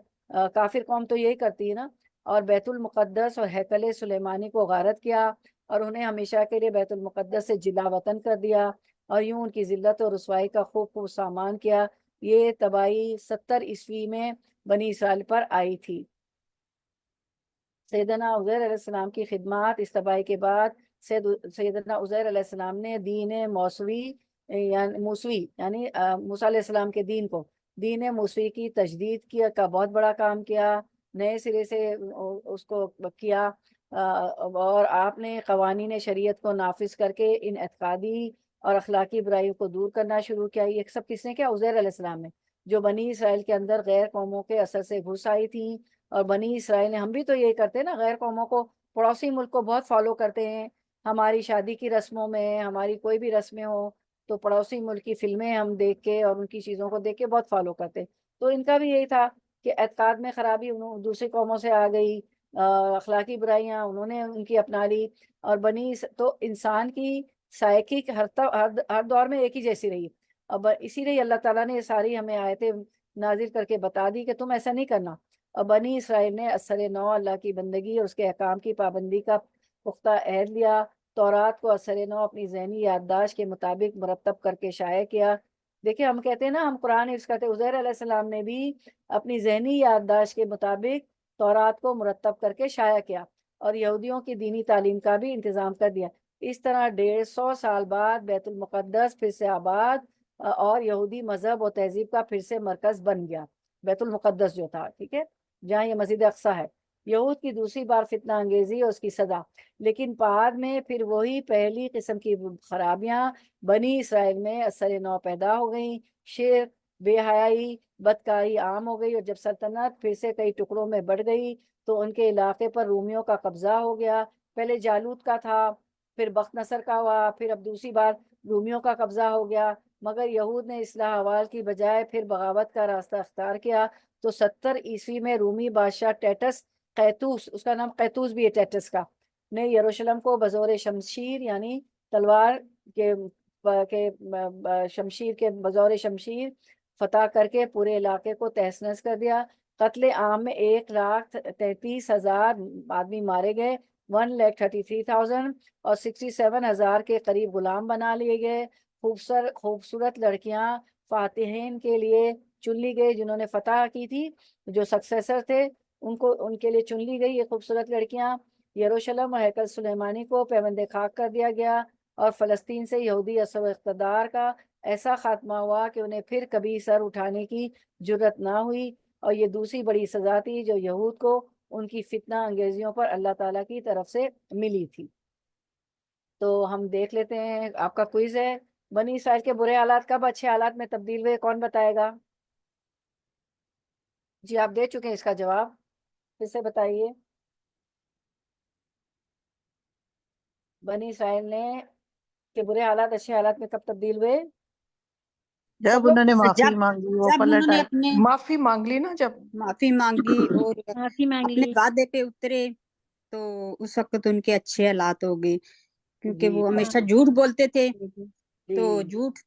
کافر قوم تو یہی کرتی ہے نا، اور بیت المقدس اور ہیکل سلیمانی کو غارت کیا اور انہیں ہمیشہ کے لیے بیت المقدس سے جلا وطن کر دیا، اور یوں ان کی ذلت اور رسوائی کا خوب خوب سامان کیا۔ یہ تباہی 70 عیسوی میں بنی اسرائیل پر آئی تھی۔ سیدنا عزیر علیہ السلام کی خدمات، اس تباہی کے بعد سیدنا عزیر علیہ السلام نے دین موسوی یعنی موسیٰ علیہ السلام کے دین کو، دین موسوی کی تجدید کیا کا بہت بڑا کام کیا، نئے سرے سے اس کو کیا، اور آپ نے قوانین شریعت کو نافذ کر کے ان اعتقادی اور اخلاقی برائیوں کو دور کرنا شروع کیا۔ یہ سب کس نے کیا؟ عزیر علیہ السلام نے، جو بنی اسرائیل کے اندر غیر قوموں کے اثر سے گھس آئی تھیں، اور بنی اسرائیل نے، ہم بھی تو یہی کرتے ہیں نا، غیر قوموں کو، پڑوسی ملک کو بہت فالو کرتے ہیں۔ ہماری شادی کی رسموں میں، ہماری کوئی بھی رسمیں ہوں تو پڑوسی ملک کی فلمیں ہم دیکھ کے اور ان کی چیزوں کو دیکھ کے بہت فالو کرتے۔ تو ان کا بھی یہی تھا کہ اعتقاد میں خرابی دوسری قوموں سے آ گئی، اخلاقی برائیاں انہوں نے ان کی اپنا لی، اور تو انسان کی سائیکک ہر دور میں ایک ہی جیسی رہی۔ اب اسی لیے اللہ تعالیٰ نے یہ ساری ہمیں آیتیں نازل کر کے بتا دی کہ تم ایسا نہیں کرنا۔ اور بنی اسرائیل نے اثر نو اللہ کی بندگی اور اس کے احکام کی پابندی کا پختہ عہد لیا، تورات کو اثر نو اپنی ذہنی یادداشت کے مطابق مرتب کر کے شائع کیا۔ دیکھیں ہم کہتے ہیں نا، ہم قرآن حفظ کرتے، عزیر علیہ السلام نے بھی اپنی ذہنی یادداشت کے مطابق تورات کو مرتب کر کے شائع کیا، اور یہودیوں کی دینی تعلیم کا بھی انتظام کر دیا۔ اس طرح 150 سال بعد بیت المقدس پھر سے آباد اور یہودی مذہب و تہذیب کا پھر سے مرکز بن گیا، بیت المقدس جو تھا، ٹھیک ہے، جہاں یہ مسجد اقصیٰ ہے۔ یہود کی دوسری بار فتنہ انگیزی اور اس کی سزا، لیکن بعد میں پھر وہی پہلی قسم کی خرابیاں بنی اسرائیل میں اثر نو پیدا ہو گئیں، شرک، بے حیائی، بدکاری عام ہو گئی، اور جب سلطنت پھر سے کئی ٹکڑوں میں بڑھ گئی تو ان کے علاقے پر رومیوں کا قبضہ ہو گیا۔ پہلے جالوت کا تھا، پھر بخت نصر کا ہوا، پھر اب دوسری بار رومیوں کا قبضہ ہو گیا، مگر یہود نے اصلاح احوال کی بجائے پھر بغاوت کا راستہ اختیار کیا۔ تو 70 عیسوی میں رومی بادشاہ ٹیٹس قیتوس، اس کا نام قیتوس بھی ہے ٹیٹس کا، نے یروشلم کو بزور شمشیر یعنی تلوار کے شمشیر کے بزور شمشیر فتح کر کے پورے علاقے کو تہس نہس کر دیا۔ قتل عام میں 1,33,000 آدمی مارے گئے، 1,33,000، اور 67,000 کے قریب غلام بنا لیے گئے۔ خوبصورت لڑکیاں فاتحین کے لیے چن لی گئی، جنہوں نے فتح کی تھی، جو سکسیسر تھے ان کے لیے چن لی گئی یہ خوبصورت لڑکیاں۔ یروشلم اور ہیکل سلیمانی کو پیوند خاک کر دیا گیا، اور فلسطین سے یہودی اثر و اقتدار کا ایسا خاتمہ ہوا کہ انہیں پھر کبھی سر اٹھانے کی جرت نہ ہوئی، اور یہ دوسری بڑی سزا تھی جو یہود کو ان کی فتنہ انگیزیوں پر اللہ تعالیٰ کی طرف سے ملی تھی۔ تو ہم دیکھ لیتے ہیں، آپ کا کوئز ہے، بنی اسرائیل کے برے حالات کب اچھے حالات میں تبدیل ہوئے؟ کون بتائے گا؟ جی آپ دے چکے ہیں اس کا جواب، پھر سے بتائیے۔ بنی اسرائیل نے کے برے حالات اچھے حالات میں کب تبدیل ہوئے؟ جب انہوں نے معافی جب مانگی، وہ جب انہوں پلٹ نے آئے۔ اپنے معافی مانگ لی نا، جب معافی مانگی اور معافی مانگ اپنے لی۔ وعدے پہ اترے تو اس وقت ان کے اچھے حالات ہو گئے، کیونکہ جی وہ ہاں، ہمیشہ جھوٹ بولتے تھے، تو جی جھوٹ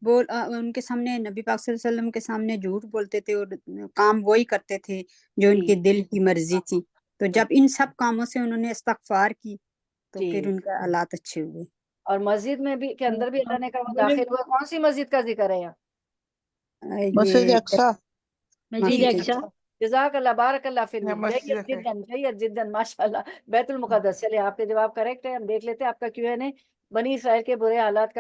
ان کے سامنے، نبی پاک صلی اللہ علیہ وسلم کے سامنے جھوٹ بولتے تھے اور کام وہی کرتے تھے جو ان کے جی دل کی مرضی تھی۔ تو جب ان سب کاموں سے انہوں نے استغفار کی تو پھر جی، ان کا حالات اچھے ہوئے۔ اور مسجد میں بھی کے اندر بھی اللہ نے کہا وہ داخل ہوئے۔ کون سی مسجد کا ذکر ہے یہاں؟ مسجد یہ اقصیٰ۔ مسجد جی اقصیٰ۔ جزاک اللہ، بارک اللہ فی یا مسجد ہے۔ جید جدا ماشاء اللہ، بیت المقدس۔ چلیے آپ کے جواب کریکٹ ہے، ہم دیکھ لیتے ہیں آپ کا کیوں ہے نہیں۔ بنی اسرائیل کے برے حالات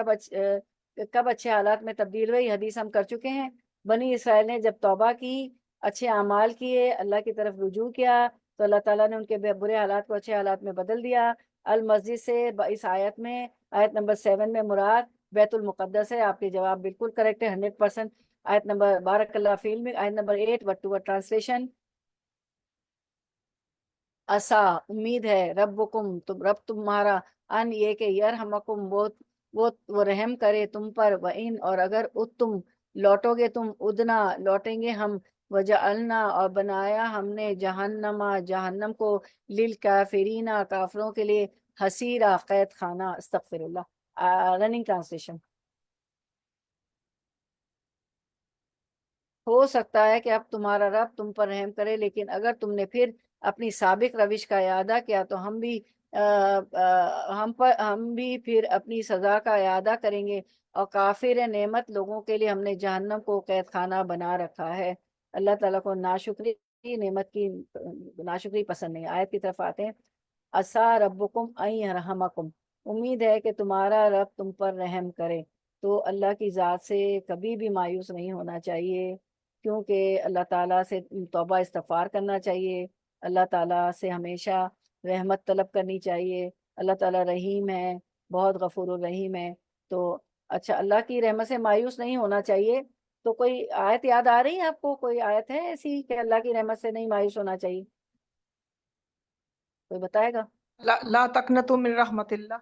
کب اچھے حالات میں تبدیل ہوئے، یہ حدیث ہم کر چکے ہیں۔ بنی اسرائیل نے جب توبہ کی، اچھے اعمال کیے، اللہ کی طرف رجوع کیا، تو اللہ تعالیٰ نے ان کے برے حالات کو اچھے حالات میں بدل دیا۔ المسجد سے اس آیت میں، آیت نمبر 7 میں مراد بیت المقدس ہے۔ آپ کے جواب بالکل کریکٹ ہے، 100%۔ آیت نمبر بارک اللہ فی علمک، آیت number 8 word to word translation, اسا امید ہے ربکم رب تمہارا ان یہ کہ یرحمکم وہ رحم کرے تم پر، وَإِن اور اگر تم لوٹو گے تم ادنا لوٹیں گے ہم، وجعلنا اور بنایا ہم نے جہنم کو للکافرین کافروں کے لیے حسیرہ قید خانہ. استغفر اللہ. Running translation. ہو سکتا ہے کہ اب تمہارا رب تم پر رحم کرے، لیکن اگر تم نے پھر اپنی سابق روش کا اعادہ کیا تو ہم بھی پھر اپنی سزا کا اعادہ کریں گے. اور کافر نعمت لوگوں کے لیے ہم نے جہنم کو قید خانہ بنا رکھا ہے. اللہ تعالیٰ کو ناشکری نعمت کی ناشکری پسند نہیں. آیت کی طرف آتے ہیں. اسا ربکم ان یرحمکم، امید ہے کہ تمہارا رب تم پر رحم کرے. تو اللہ کی ذات سے کبھی بھی مایوس نہیں ہونا چاہیے، کیونکہ اللہ تعالیٰ سے توبہ استغفار کرنا چاہیے، اللہ تعالیٰ سے ہمیشہ رحمت طلب کرنی چاہیے. اللہ تعالیٰ رحیم ہے، بہت غفور الرحیم ہے. تو اچھا، اللہ کی رحمت سے مایوس نہیں ہونا چاہیے. تو کوئی آیت یاد آ رہی ہے آپ کو؟ کوئی آیت ہے ایسی کہ اللہ کی رحمت سے نہیں مایوس ہونا چاہیے؟ کوئی بتائے گا؟ لا تقنطوا من رحمت اللہ.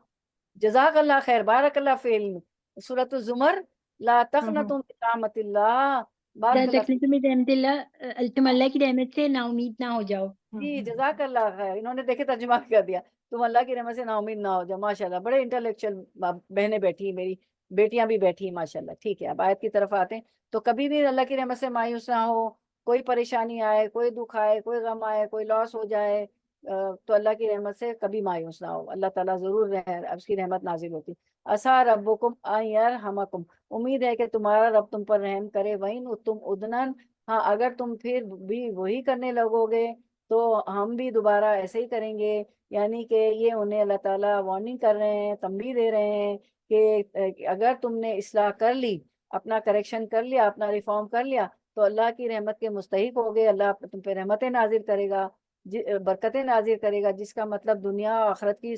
جزاک اللہ خیر، بارک اللہ فی علم. سورۃ الزمر، لا تقنطوا من رحمت اللہ. بارک اللہ فی. تقنطوا من رحمت اللہ، تم اللہ کی رحمت سے نا امید نہ ہو جاؤ. جی جزاک اللہ خیر. انہوں نے دیکھے ترجمہ کر دیا. تم اللہ کی رحمت سے نا امید نہ ہو جاؤ. ماشاء اللہ، بڑے انٹلیکچوئل بہنیں بیٹھی، میری بیٹیاں بھی بیٹھی ماشاء اللہ. ٹھیک ہے، اب آیت کی طرف آتے ہیں. تو کبھی بھی اللہ کی رحمت سے مایوس نہ ہو. کوئی پریشانی آئے، کوئی دکھ آئے، کوئی غم آئے، کوئی لاس ہو جائے، تو اللہ کی رحمت سے کبھی مایوس نہ ہو. اللہ تعالیٰ ضرور اس کی رحمت نازل ہوتی. اسا ربکم ان یرحمکم، امید ہے کہ تمہارا رب تم پر رحم کرے. وَإِن تم ادنن، ہاں اگر تم پھر بھی وہی کرنے لگو گے تو ہم بھی دوبارہ ایسے ہی کریں گے. یعنی کہ یہ انہیں اللہ تعالیٰ وارننگ کر رہے ہیں، تنبیہ دے رہے ہیں کہ اگر تم نے اصلاح کر لی، اپنا کریکشن کر لیا، اپنا ریفارم کر لیا، تو اللہ کی رحمت کے مستحق ہو گئے. اللہ تم پہ رحمتیں نازل کرے گا، برکتیں نازل کرے گا، جس کا مطلب دنیا اور آخرت کی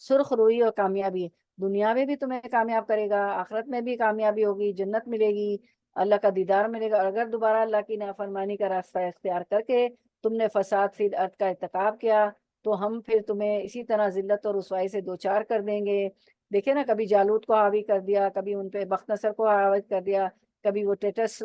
سرخ روئی اور کامیابی ہے. دنیا میں بھی تمہیں کامیاب کرے گا، آخرت میں بھی کامیابی ہوگی، جنت ملے گی، اللہ کا دیدار ملے گا. اور اگر دوبارہ اللہ کی نافرمانی کا راستہ اختیار کر کے تم نے فساد فی الارض کا ارتکاب کیا تو ہم پھر تمہیں اسی طرح ذلت اور رسوائی سے دوچار کر دیں گے. دیکھیں نا، کبھی جالوت کو حاوی کر دیا، کبھی ان پہ بخت نصر کو حاوی کر دیا، کبھی وہ ٹیٹس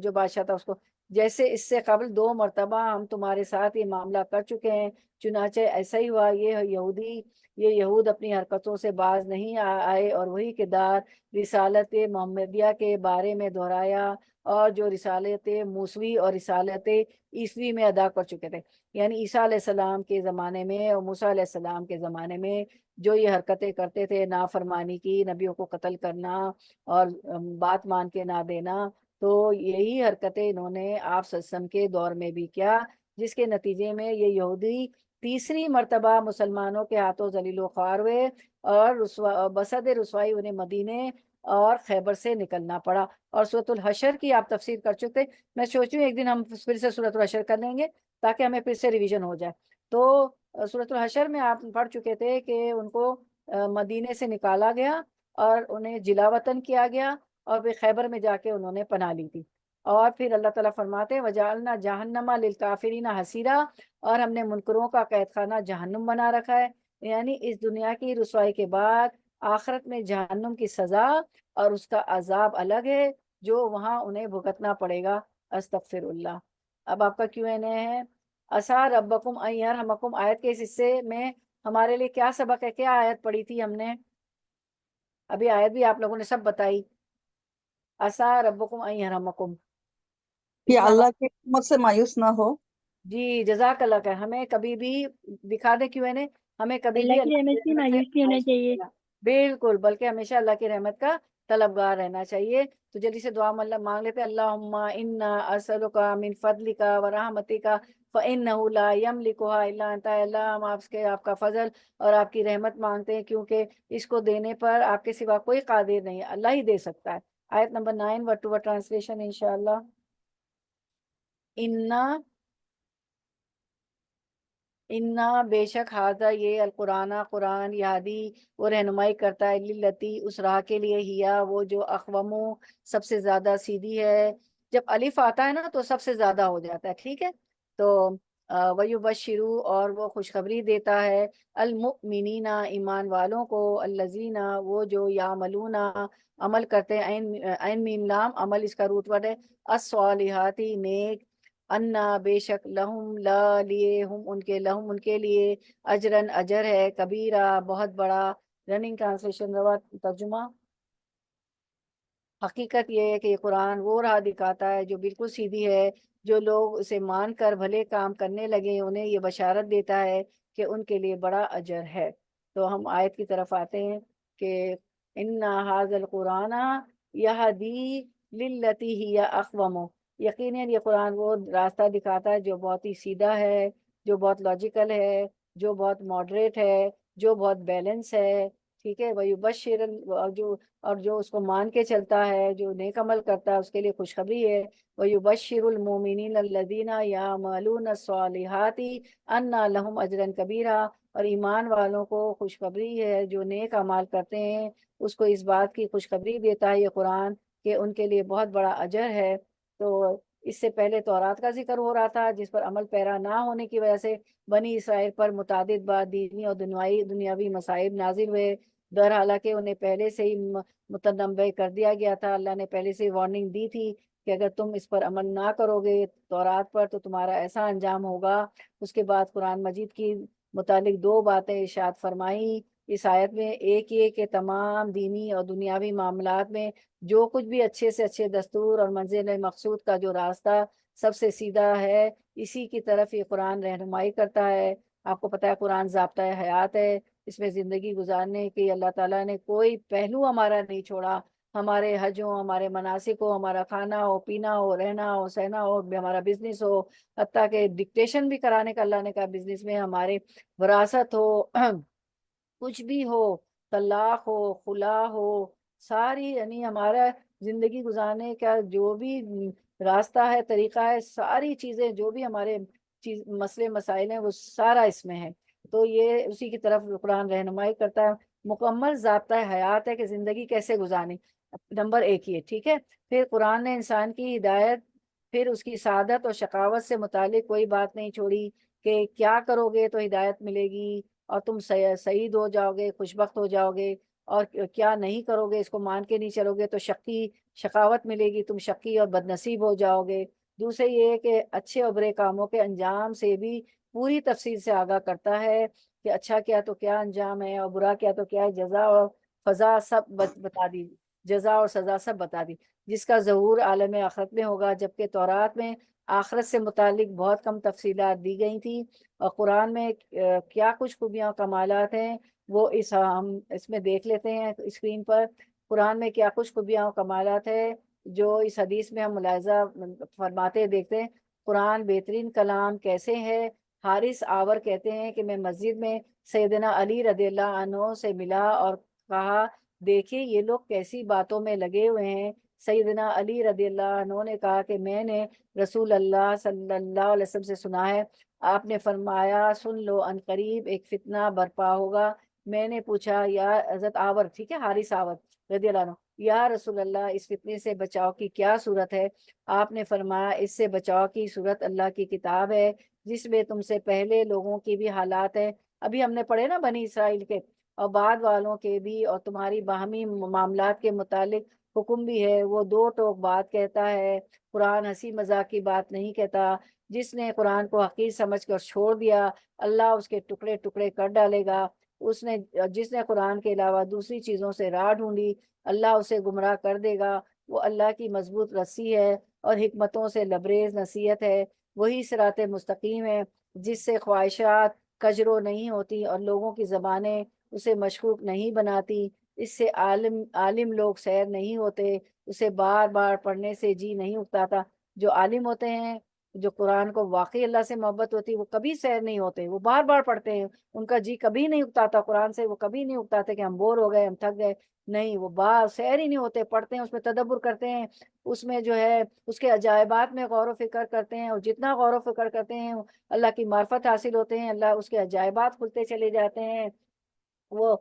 جو بادشاہ تھا اس کو. جیسے اس سے قبل 2 مرتبہ ہم تمہارے ساتھ یہ معاملہ کر چکے ہیں، چنانچہ ایسا ہی ہوا. یہ یہود اپنی حرکتوں سے باز نہیں آئے اور وہی کردار رسالت محمدیہ کے بارے میں دہرایا اور جو رسالت موسوی اور رسالت عیسوی میں ادا کر چکے تھے. یعنی عیسیٰ علیہ السلام کے زمانے میں اور موسیٰ علیہ السلام کے زمانے میں جو یہ حرکتیں کرتے تھے، نافرمانی کی، نبیوں کو قتل کرنا اور بات مان کے نہ دینا، تو یہی حرکتیں انہوں نے آپ صلی اللہ علیہ وسلم کے دور میں بھی کیا، جس کے نتیجے میں یہ یہودی تیسری مرتبہ مسلمانوں کے ہاتھوں ذلیل و خوار ہوئے اور بصد رسوائی انہیں مدینے اور خیبر سے نکلنا پڑا. اور سورۃ الحشر کی آپ تفسیر کر چکے. میں سوچ رہی ہوں ایک دن ہم پھر سے سورۃ الحشر کر لیں گے تاکہ ہمیں پھر سے ریویژن ہو جائے. تو سورۃ الحشر میں آپ پڑھ چکے تھے کہ ان کو مدینے سے نکالا گیا اور انہیں جلا وطن کیا گیا اور پھر خیبر میں جا کے انہوں نے پناہ لی تھی. اور پھر اللہ تعالیٰ فرماتے ہیں وَجَعَلْنَا جَهَنَّمَ لِلْكَافِرِينَ حَصِيرًا، اور ہم نے منکروں کا قید خانہ جہنم بنا رکھا ہے. یعنی اس دنیا کی رسوائی کے بعد آخرت میں جہنم کی سزا اور اس کا عذاب الگ ہے جو وہاں انہیں بھگتنا پڑے گا. استغفر اللہ. اب آپ کا Q&A ہے. اسا ربکم ان یرحمکم آیت کے اس حصے میں ہمارے لیے کیا سبق ہے؟ کیا آیت پڑھی تھی ہم نے؟ ابھی آیت بھی آپ لوگوں نے سب بتائی. اسا ربکم ان یرحمکم، کہ اللہ کی رحمت سے مایوس نہ ہو. جی جزاک اللہ خیر. ہمیں کبھی بھی دکھا دیں Q&A، ہمیں کبھی بھی اللہ کی رحمت سے رحمت مایوس نہیں ہونا چاہیے. بالکل، بلکہ ہمیشہ اللہ کی رحمت کا طلبگار رہنا چاہیے. تو جلدی سے دعا مانگ لیتے ہیں. اللہم انا اسألک من فضلک ورحمتک فإنہ لا یملکها الا انت. اللہ ہم آپ کا فضل اور آپ کی رحمت مانگتے ہیں کیونکہ اس کو دینے پر آپ کے سوا کوئی قادر نہیں ہے، اللہ ہی دے سکتا ہے. آیت number 9 word to word translation انشاءاللہ. انا بے شک ہاذا یہ قرآن یادی وہ رہنمائی کرتا ہے للتی اس راہ کے لیے ہیا وہ جو اقواموں سب سے زیادہ سیدھی ہے. جب الف آتا ہے نا تو سب سے زیادہ ہو جاتا ہے. ٹھیک ہے، تو وَيُبَشِّرُ اور وہ خوشخبری دیتا ہے المؤمنین ایمان والوں کو، الذین وہ جو یعملون عمل کرتے ہیں، عین میم لام عمل اس کا روٹ ورڈ ہے، الصالحاتی نیک، انا بے شک لہم لا لیے ہم ان کے لیے اجرن اجر ہے، کبیرہ بہت بڑا۔ رننگ ٹرانسلیشن روا ترجمہ۔ حقیقت یہ ہے کہ یہ قرآن وہ راہ دکھاتا ہے جو بالکل سیدھی ہے، جو لوگ اسے مان کر بھلے کام کرنے لگے انہیں یہ بشارت دیتا ہے کہ ان کے لیے بڑا اجر ہے۔ تو ہم آیت کی طرف آتے ہیں کہ ان ھذا القرآن یہدی للتی ہی اقوم، یقیناً یہ قرآن وہ راستہ دکھاتا ہے جو بہت ہی سیدھا ہے، جو بہت لاجیکل ہے، جو بہت ماڈریٹ ہے، جو بہت بیلنس ہے، ٹھیک ہے۔ وَيُبَشِّرُ اور جو اس کو مان کے چلتا ہے، جو نیک عمل کرتا ہے، اس کے لیے خوشخبری ہے۔ وَيُبَشِّرُ الْمُؤْمِنِينَ الَّذِينَ يَعْمَلُونَ الصَّالِحَاتِ أَنَّ لَهُمْ أَجْرًا كَبِيرًا، اور ایمان والوں کو خوشخبری ہے جو نیک اعمال کرتے ہیں، اس کو اس بات کی خوشخبری دیتا ہے یہ قرآن کہ ان کے لیے بہت بڑا اجر ہے۔ تو اس سے پہلے تورات کا ذکر ہو رہا تھا جس پر عمل پیرا نہ ہونے کی وجہ سے بنی اسرائیل پر متعدد بار دینی اور دنیاوی مصائب نازل ہوئے، در حالانکہ انہیں پہلے سے ہی متنبع کر دیا گیا تھا، اللہ نے پہلے سے وارننگ دی تھی کہ اگر تم اس پر عمل نہ کرو گے تورات پر تو تمہارا ایسا انجام ہوگا۔ اس کے بعد قرآن مجید کی متعلق دو باتیں ارشاد فرمائیں اس آیت میں، ایک یہ کہ تمام دینی اور دنیاوی معاملات میں جو کچھ بھی اچھے سے اچھے دستور اور منزل مقصود کا جو راستہ سب سے سیدھا ہے، اسی کی طرف یہ قرآن رہنمائی کرتا ہے۔ آپ کو پتہ ہے قرآن ضابطہ حیات ہے، اس میں زندگی گزارنے کی اللہ تعالیٰ نے کوئی پہلو ہمارا نہیں چھوڑا، ہمارے حج ہو، ہمارے مناسک ہو، ہمارا کھانا ہو، پینا ہو، رہنا ہو، سہنا ہو، ہمارا بزنس ہو، حتیٰ کہ ڈکٹیشن بھی کرانے کا اللہ نے کہا بزنس میں، ہمارے وراثت ہو، کچھ بھی ہو، طلاق ہو، خلا ہو، ساری یعنی ہمارا زندگی گزارنے کا جو بھی راستہ ہے، طریقہ ہے، ساری چیزیں جو بھی ہمارے مسئلے مسائل ہیں وہ سارا اس میں ہے۔ تو یہ اسی کی طرف قرآن رہنمائی کرتا ہے، مکمل ضابطہ حیات ہے کہ زندگی کیسے گزارنی، نمبر ایک یہ، ٹھیک ہے۔ پھر قرآن نے انسان کی ہدایت، پھر اس کی سعادت اور شقاوت سے متعلق کوئی بات نہیں چھوڑی کہ کیا کرو گے تو ہدایت ملے گی اور تم سعید ہو جاؤ گے، خوشبخت ہو جاؤ گے، اور کیا نہیں کرو گے، اس کو مان کے نہیں چلو گے تو شقاوت ملے گی، تم شقی اور بد نصیب ہو جاؤ گے۔ دوسرے یہ کہ اچھے اور برے کاموں کے انجام سے بھی پوری تفصیل سے آگاہ کرتا ہے کہ اچھا کیا تو کیا انجام ہے اور برا کیا تو کیا ہے، جزا اور فضا سب بتا دی، جزا اور سزا سب بتا دی، جس کا ظہور عالم آخرت میں ہوگا، جبکہ تورات میں آخرت سے متعلق بہت کم تفصیلات دی گئی تھیں، اور قرآن میں کیا کچھ خوبیاں و کمالات ہیں وہ ہم اس میں دیکھ لیتے ہیں اسکرین پر۔ قرآن میں کیا کچھ خوبیاں و کمالات ہے جو اس حدیث میں ہم ملاحظہ فرماتے دیکھتے ہیں۔ قرآن بہترین کلام کیسے ہے؟ حارث آور کہتے ہیں کہ میں مسجد میں سیدنا علی رضی اللہ عنہ سے ملا اور کہا دیکھیے یہ لوگ کیسی باتوں میں لگے ہوئے ہیں۔ سیدنا علی رضی اللہ عنہ نے کہا کہ میں نے رسول اللہ صلی اللہ علیہ وسلم سے سنا ہے، آپ نے فرمایا سن لو ان قریب ایک فتنہ برپا ہوگا۔ میں نے پوچھا یا حضرت آور، ٹھیک ہے، حارث آور رضی اللہ عنہ، یا رسول اللہ اس فتنے سے بچاؤ کی کیا صورت ہے؟ آپ نے فرمایا اس سے بچاؤ کی صورت اللہ کی کتاب ہے جس میں تم سے پہلے لوگوں کی بھی حالات ہیں، ابھی ہم نے پڑھے نا بنی اسرائیل کے، اور بعد والوں کے بھی، اور تمہاری باہمی معاملات کے متعلق حکم بھی ہے۔ وہ دو ٹوک بات کہتا ہے، قرآن ہنسی مذاق کی بات نہیں کہتا۔ جس نے قرآن کو حقیر سمجھ کر چھوڑ دیا اللہ اس کے ٹکڑے ٹکڑے کر ڈالے گا، جس نے قرآن کے علاوہ دوسری چیزوں سے راہ ڈھونڈی اللہ اسے گمراہ کر دے گا۔ وہ اللہ کی مضبوط رسی ہے اور حکمتوں سے لبریز نصیحت ہے، وہی صراط مستقیم ہے جس سے خواہشات کجرو نہیں ہوتی اور لوگوں کی زبانیں اسے مشکوک نہیں بناتی، اس سے عالم لوگ سیر نہیں ہوتے، اسے بار بار پڑھنے سے جی نہیں اکتاتا۔ جو عالم ہوتے ہیں، جو قرآن کو واقعی اللہ سے محبت ہوتی ہے، وہ کبھی سیر نہیں ہوتے، وہ بار بار پڑھتے ہیں، ان کا جی کبھی نہیں اکتاتا قرآن سے، وہ کبھی نہیں اکتاتے کہ ہم بور ہو گئے، ہم تھک گئے، نہیں، وہ بار سیر ہی نہیں ہوتے، پڑھتے ہیں، اس میں تدبر کرتے ہیں، اس میں جو ہے اس کے عجائبات میں غور و فکر کرتے ہیں، اور جتنا غور و فکر کرتے ہیں اللہ کی معرفت حاصل ہوتے ہیں، اللہ اس کے عجائبات کھلتے چلے جاتے ہیں، وہ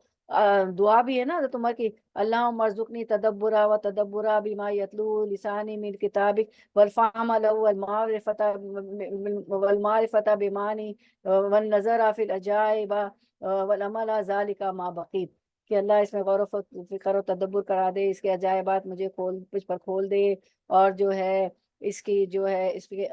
دعا بھی ہے نا حضرت عمر کی، اللہم ارزقنی تدبرا و تدبرا بما یتلو لسانی من کتابک والفہم لہ والمعرفت بمانی والنظر فی العجائب والعمل ذالک ما بقیت، کہ اللہ اس میں غور و فکر و تدبر کرا دے، اس کے عجائبات مجھے مجھ پر کھول دے، اور جو ہے اس کی جو ہے اس پہ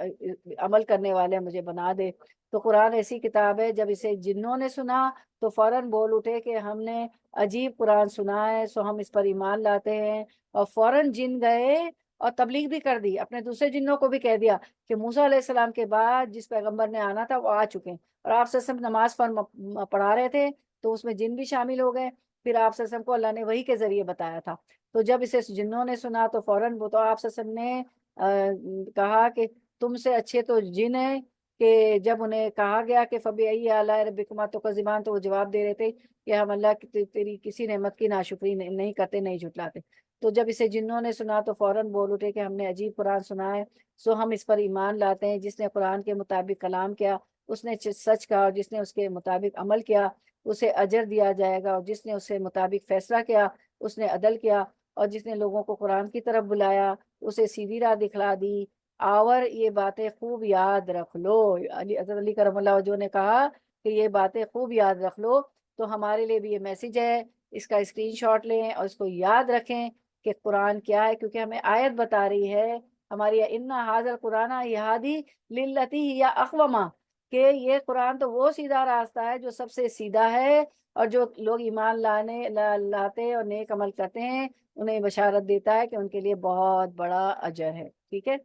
عمل کرنے والے مجھے بنا دے۔ تو قرآن ایسی کتاب ہے جب اسے جنوں نے سنا تو فوراً بول اٹھے کہ ہم نے عجیب قرآن سنا ہے، سو ہم اس پر ایمان لاتے ہیں، اور فوراً جن گئے اور تبلیغ بھی کر دی، اپنے دوسرے جنوں کو بھی کہہ دیا کہ موسیٰ علیہ السلام کے بعد جس پیغمبر نے آنا تھا وہ آ چکے ہیں، اور آپ صلی اللہ علیہ وسلم نماز پڑھا رہے تھے تو اس میں جن بھی شامل ہو گئے، پھر آپ صلی اللہ علیہ وسلم کو اللہ نے وحی کے ذریعے بتایا تھا۔ تو جب اسے جنوں نے سنا تو فوراً وہ تو آپ صلی اللہ علیہ وسلم نے کہا کہ تم سے اچھے تو جن ہیں، کہ جب انہیں کہا گیا کہ فَبِأَيِّ آلَاءِ رَبِّكُمَا تُكَذِّبَانِ، تو وہ جواب دے رہے تھے کہ ہم اللہ کی تیری کسی نعمت کی ناشکری نہیں کرتے، نہیں جھٹلاتے۔ تو جب اسے جنوں نے سنا تو فوراً بول اٹھے کہ ہم نے عجیب قرآن سنا ہے، سو ہم اس پر ایمان لاتے ہیں، جس نے قرآن کے مطابق کلام کیا اس نے سچ کہا، اور جس نے اس کے مطابق عمل کیا اسے اجر دیا جائے گا، اور جس نے اس کے مطابق فیصلہ کیا اس نے عدل کیا، اور جس نے لوگوں کو قرآن کی طرف بلایا اسے سیدھی راہ دکھلا دی۔ اور یہ باتیں خوب یاد رکھ لو، حضرت علی کرم اللہ وجہ نے کہا کہ یہ باتیں خوب یاد رکھ لو، تو ہمارے لیے بھی یہ میسج ہے، اس کا اسکرین شاٹ لیں اور اس کو یاد رکھیں کہ قرآن کیا ہے، کیونکہ ہمیں آیت بتا رہی ہے ہماری ان حاضر قرآن یہادی للتی یا اقوما، کہ یہ قرآن تو وہ سیدھا راستہ ہے جو سب سے سیدھا ہے، اور جو لوگ ایمان لاتے اور نیک عمل کرتے ہیں انہیں بشارت دیتا ہے کہ ان کے لیے بہت بڑا اجر ہے۔ ٹھیک ہے،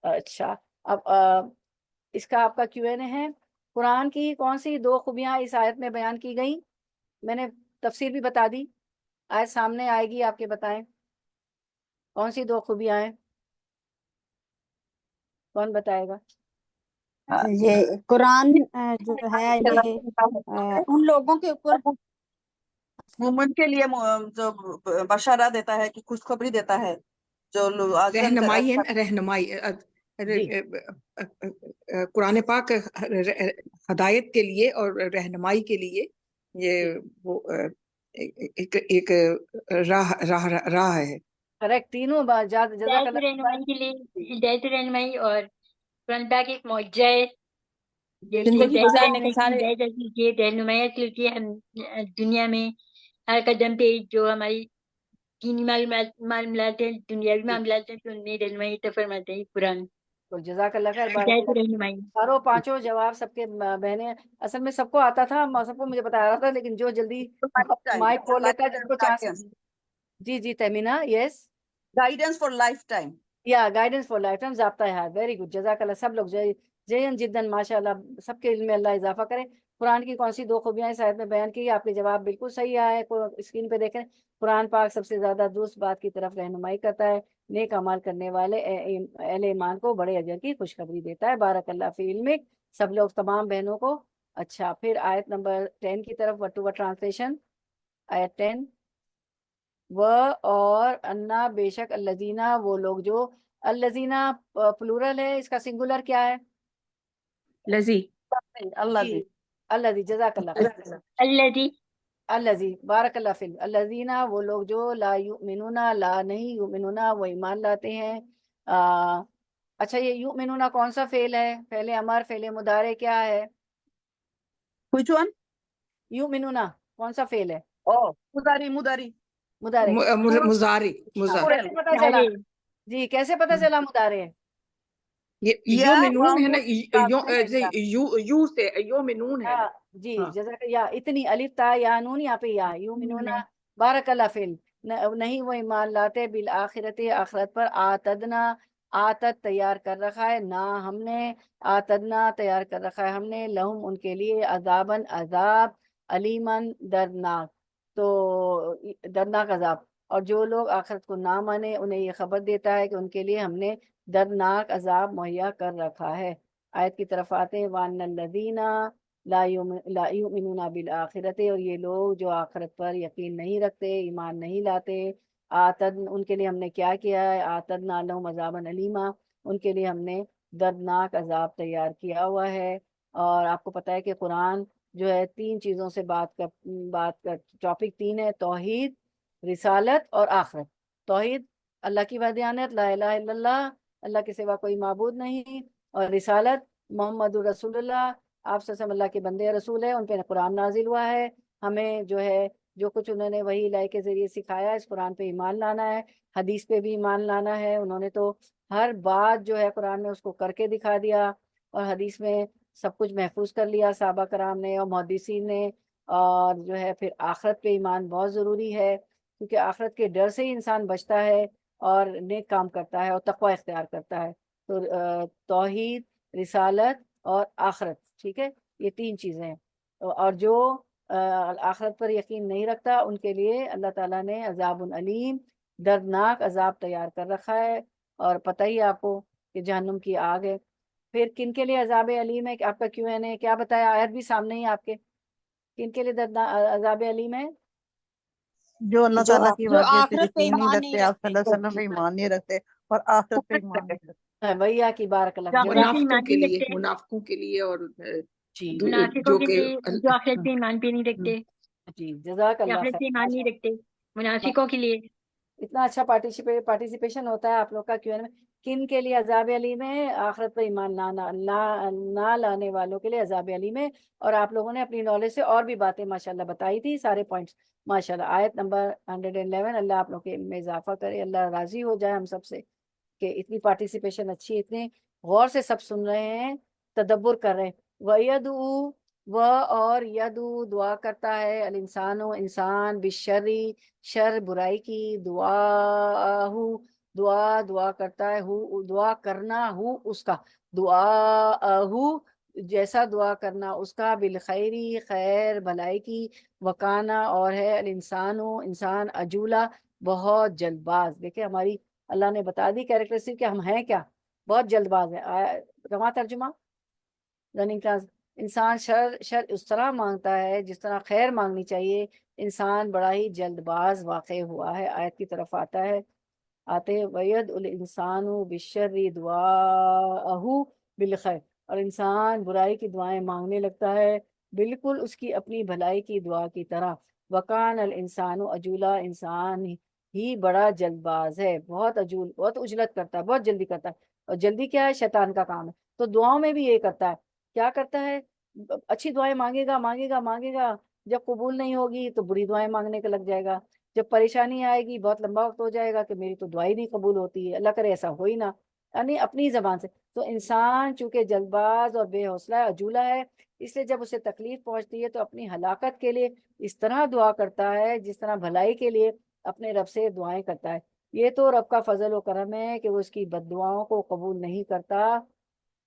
اچھا اب اس کا آپ کا Q&A ہے۔ قرآن کی کون سی 2 خوبیاں اس آیت میں بیان کی گئیں؟ میں نے تفسیر بھی بتا دی، آیت سامنے آئے گی، آپ کے بتائیں کون سی 2 خوبیاں ہیں، کون بتائے گا؟ یہ قرآن جو ہے یہ ان لوگوں کے اوپر مومن کے لیے جو بشارہ دیتا ہے، کہ خوشخبری دیتا ہے، جو لوگ رہنمائی ہے نا، رہنمائی جی قرآن پاک ہدایت کے لیے اور رہنمائی کے لیے یہ وہ ایک راہ ہے۔ کریکٹ، تینوں بار جزاک ہدایت اللہ۔ رہنمائی کے لیے ہدایت رہنمائی، اور قرآن پاک ایک معجزہ ہے جو کہ زندگی ہدایت گزارنے کے رہنمائی کی سارے ہدایت حاصل کی، رہنمائی حاصل کی ہم دنیا میں ہر قدم پہ جو ہماری دینی معاملات ہیں، دنیاوی معاملات ہیں، تو ان میں رہنمائی عطا فرماتے ہیں قرآن، تو جزاک اللہ خیر، بارک ہدایت اللہ۔ رہنمائی۔ چاروں پانچوں جواب سب کے بہنیں اصل میں سب کو آتا تھا، سب کو مجھے بتا رہا تھا، لیکن جو جلدی مائک کھول لیتا ہے جن کو چانس۔ جی جی Tamina, yes, guidance for lifetime. یا گائیڈنس فار لائف ٹائم، ضابطہ ہے، ویری گڈ، جزاک اللہ۔ سب لوگ جین جدن ماشاء اللہ، سب کے علم میں اللہ اضافہ کرے۔ قرآن کی کون سی 2 خوبیاں اس آیت میں بیان کی؟ آپ کے جواب بالکل صحیح آئے، اسکرین پہ دیکھیں۔ قرآن پاک سب سے زیادہ درست بات کی طرف رہنمائی کرتا ہے، نیک اعمال کرنے والے اہل ایمان کو بڑے اجر کی خوشخبری دیتا ہے۔ بارک اللہ فی علمک، سب لوگ تمام بہنوں کو۔ اچھا، پھر آیت نمبر 10 کی طرف، ورڈ ٹو ورڈ ٹرانسلیشن، آیت 10، و اور انا بے شک الذینہ وہ لوگ جو، الذینہ پلورل ہے، اس کا سنگولر کیا ہے؟ لذی، اللہ جی جی، الذی، جزاک اللہ خیر، الذی، الذی، بارک اللہ فی الذین وہ لوگ جو لا یؤمنون، لا نہیں، یؤمنون وہ ایمان لاتے ہیں۔ اچھا، یہ یؤمنون کون سا فعل ہے؟ فعل امر، فعل مضارع کیا ہے؟ which one؟ یؤمنون کون سا فعل ہے؟ مداری، مداری، مضارع۔ مضارع کیسے پتا چلا؟ جی کیسے پتا چلا مضارع ہے؟ یومنون ہے نا، یا یو سے یومنون ہے نا۔ جی ہاں، جزاک، یا اتنی الف تا یا نون، یہاں پہ یا یؤمنون، بارک اللہ فیل، نہیں وہ ایمان لاتے بالآخرت، آخرت پر، آتدنا، آتد تیار کر رکھا ہے، نہ ہم نے، آتدنا تیار کر رکھا ہے ہم نے، لہم ان کے لیے، عذابن عذاب، علیمن دردناک، تو دردناک عذاب، اور جو لوگ آخرت کو نہ مانے انہیں یہ خبر دیتا ہے کہ ان کے لیے ہم نے دردناک عذاب مہیا کر رکھا ہے۔ آیت کی طرف آتے ہیں، وَأَنَّ الَّذِينَ لا یؤمنون بالآخرت، اور یہ لوگ جو آخرت پر یقین نہیں رکھتے، ایمان نہیں لاتے، آتدن ان کے لیے ہم نے کیا کیا ہے، آتدنا لہم عذابا علیما، ان کے لیے ہم نے دردناک عذاب تیار کیا ہوا ہے۔ اور آپ کو پتہ ہے کہ قرآن جو ہے 3 چیزوں سے بات کر ٹاپک 3 ہے، توحید، رسالت اور آخرت۔ توحید اللہ کی وحدانیت، لا الہ الا اللہ، اللہ کے سوا کوئی معبود نہیں، اور رسالت محمد رسول اللہ، آپ صلی اللہ علیہ وسلم اللہ کے بندے رسول ہیں، ان پہ قرآن نازل ہوا ہے، ہمیں جو ہے جو کچھ انہوں نے وحی الہی کے ذریعے سکھایا اس قرآن پہ ایمان لانا ہے، حدیث پہ بھی ایمان لانا ہے۔ انہوں نے تو ہر بات جو ہے قرآن میں اس کو کر کے دکھا دیا، اور حدیث میں سب کچھ محفوظ کر لیا صحابہ کرام نے اور محدثین نے۔ اور جو ہے پھر آخرت پہ ایمان بہت ضروری ہے، کیونکہ آخرت کے ڈر سے ہی انسان بچتا ہے اور نیک کام کرتا ہے اور تقوی اختیار کرتا ہے۔ تو توحید، رسالت اور آخرت، ٹھیک ہے، یہ 3 چیزیں ہیں۔ اور جو آخرت پر یقین نہیں رکھتا ان کے لیے اللہ تعالیٰ نے عذاب علیم، دردناک عذاب تیار کر رکھا ہے، اور پتہ ہی آپ کو کہ جہنم کی آگ ہے۔ پھر کن کے لیے عذاب علیم ہے؟ آپ کا Q&A ہے، کیا بتایا؟ آیت بھی سامنے ہی آپ کے، کن کے لیے عذاب علیم ہے؟ جو اللہ تعالیٰ کی جو وحدانیت پہ آخرت پہ یقین نہیں ایمان رکھتے، نہیں آپ صلی اللہ علیہ رکھتے، وسلم پہ ایمان نہیں رکھتے، اور آخرت پہ ایمان نہیں رکھتے۔ بھیا کی بارک اللہ، جو آخرت پہ منافقوں ایمان کے نہیں لیے، رکھتے، منافقوں کے لیے، اور جی منافقوں جو کے کہ لیے جو آخرت پہ ایمان پہ نہیں رکھتے، جی، جزاک جو اللہ آخرت پہ ایمان نہیں خیر۔ رکھتے، منافقوں کے لیے۔ اتنا اچھا پارٹیسپیشن ہوتا ہے آپ لوگ کا Q&A میں۔ کن کے لیے عذاب علیم ہے؟ آخرت پر ایمان نہ لانے والوں کے لیے عذاب علیم ہے۔ اور آپ لوگوں نے اپنی نالج سے اور بھی باتیں ماشاءاللہ بتائی تھی، سارے پوائنٹس ماشاءاللہ۔ آیت نمبر 111، اللہ آپ لوگ کے علم میں اضافہ کرے، اللہ راضی ہو جائے ہم سب سے کہ اتنی پارٹیسپیشن اچھی، اتنے غور سے سب سن رہے ہیں، تدبر کر رہے ہیں۔ وَيَدْعُو، وہ اور یدعو دعا کرتا ہے، الانسان و انسان، بالشری شر برائی کی، دعا کرتا ہے، دعا کرنا ہو اس کا، جیسا دعا کرنا اس کا، بالخیری خیر بھلائی کی، وکانا اور ہے الانسان و انسان، عجولا بہت جلد باز۔ دیکھیں ہماری اللہ نے بتا دی کیریکٹرسٹک کہ ہم ہیں کیا، بہت جلد باز ہے۔ رواں ترجمہ رننگ کلاس، انسان شر اس طرح مانگتا ہے جس طرح خیر مانگنی چاہیے، انسان بڑا ہی جلد باز واقع ہوا ہے۔ آیت کی طرف آتے وید الانسان بالشر دعاءہ بالخیر، اور انسان برائی کی دعائیں مانگنے لگتا ہے بالکل اس کی اپنی بھلائی کی دعا کی طرح۔ وکان الانسان عجولا، انسان ہی بڑا جلد باز ہے، بہت عجول، بہت عجلت کرتا ہے، بہت جلدی کرتا ہے۔ اور جلدی کیا ہے؟ شیطان کا کام ہے۔ تو دعاؤں میں بھی یہ کرتا ہے، کیا کرتا ہے؟ اچھی دعائیں مانگے گا، جب قبول نہیں ہوگی تو بری دعائیں مانگنے کا لگ جائے گا، جب پریشانی آئے گی بہت لمبا وقت ہو جائے گا کہ میری تو دعائی نہیں قبول ہوتی ہے، اللہ کرے ایسا ہو ہی نہ، یعنی اپنی زبان سے۔ تو انسان چونکہ جلد باز اور بے حوصلہ عجولہ ہے، اس لیے جب اسے تکلیف پہنچتی ہے تو اپنی ہلاکت کے لیے اس طرح دعا کرتا ہے جس طرح بھلائی کے لیے اپنے رب سے دعائیں کرتا ہے۔ یہ تو رب کا فضل و کرم ہے کہ وہ اس کی بد دعاؤں کو قبول نہیں کرتا،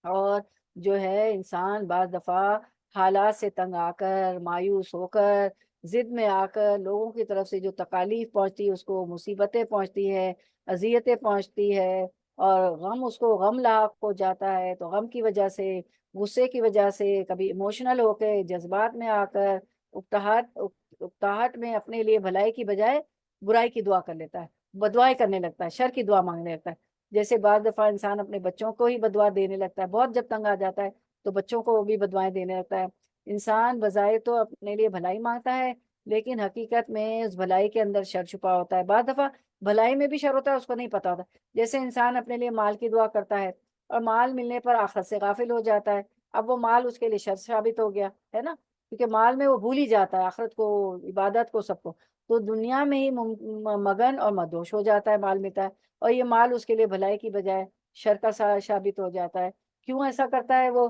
اور جو ہے انسان بعض دفعہ حالات سے تنگ آ کر، مایوس ہو کر، ضد میں آ کر، لوگوں کی طرف سے جو تکالیف پہنچتی ہے اس کو، مصیبتیں پہنچتی ہے، اذیتیں پہنچتی ہے، اور غم اس کو غم لاحق ہو جاتا ہے، تو غم کی وجہ سے، غصے کی وجہ سے، کبھی ایموشنل ہو کے، جذبات میں آ کر، اکتاہٹ میں اپنے لیے بھلائی کی بجائے برائی کی دعا کر لیتا ہے، بددعائیں کرنے لگتا ہے، شر کی دعا مانگنے لگتا ہے۔ جیسے بعض دفعہ انسان اپنے بچوں کو ہی بددعا دینے لگتا ہے، بہت جب تنگ آ جاتا ہے تو بچوں کو بھی بددعائیں دینے لگتا ہے۔ انسان بظاہر تو اپنے لیے بھلائی مانگتا ہے، لیکن حقیقت میں اس بھلائی کے اندر شر چھپا ہوتا ہے، بعض دفعہ بھلائی میں بھی شر ہوتا ہے، اس کو نہیں پتا ہوتا۔ جیسے انسان اپنے لیے مال کی دعا کرتا ہے اور مال ملنے پر آخرت سے غافل ہو جاتا ہے، اب وہ مال اس کے لیے شر ثابت ہو گیا ہے نا، کیونکہ مال میں وہ بھول ہی جاتا ہے آخرت کو، عبادت کو، سب کو، تو دنیا میں ہی مگن اور مدہوش ہو جاتا ہے، مال ملتا ہے، اور یہ مال اس کے لیے بھلائی کی بجائے شر کا ثابت ہو جاتا ہے۔ کیوں ایسا کرتا ہے وہ؟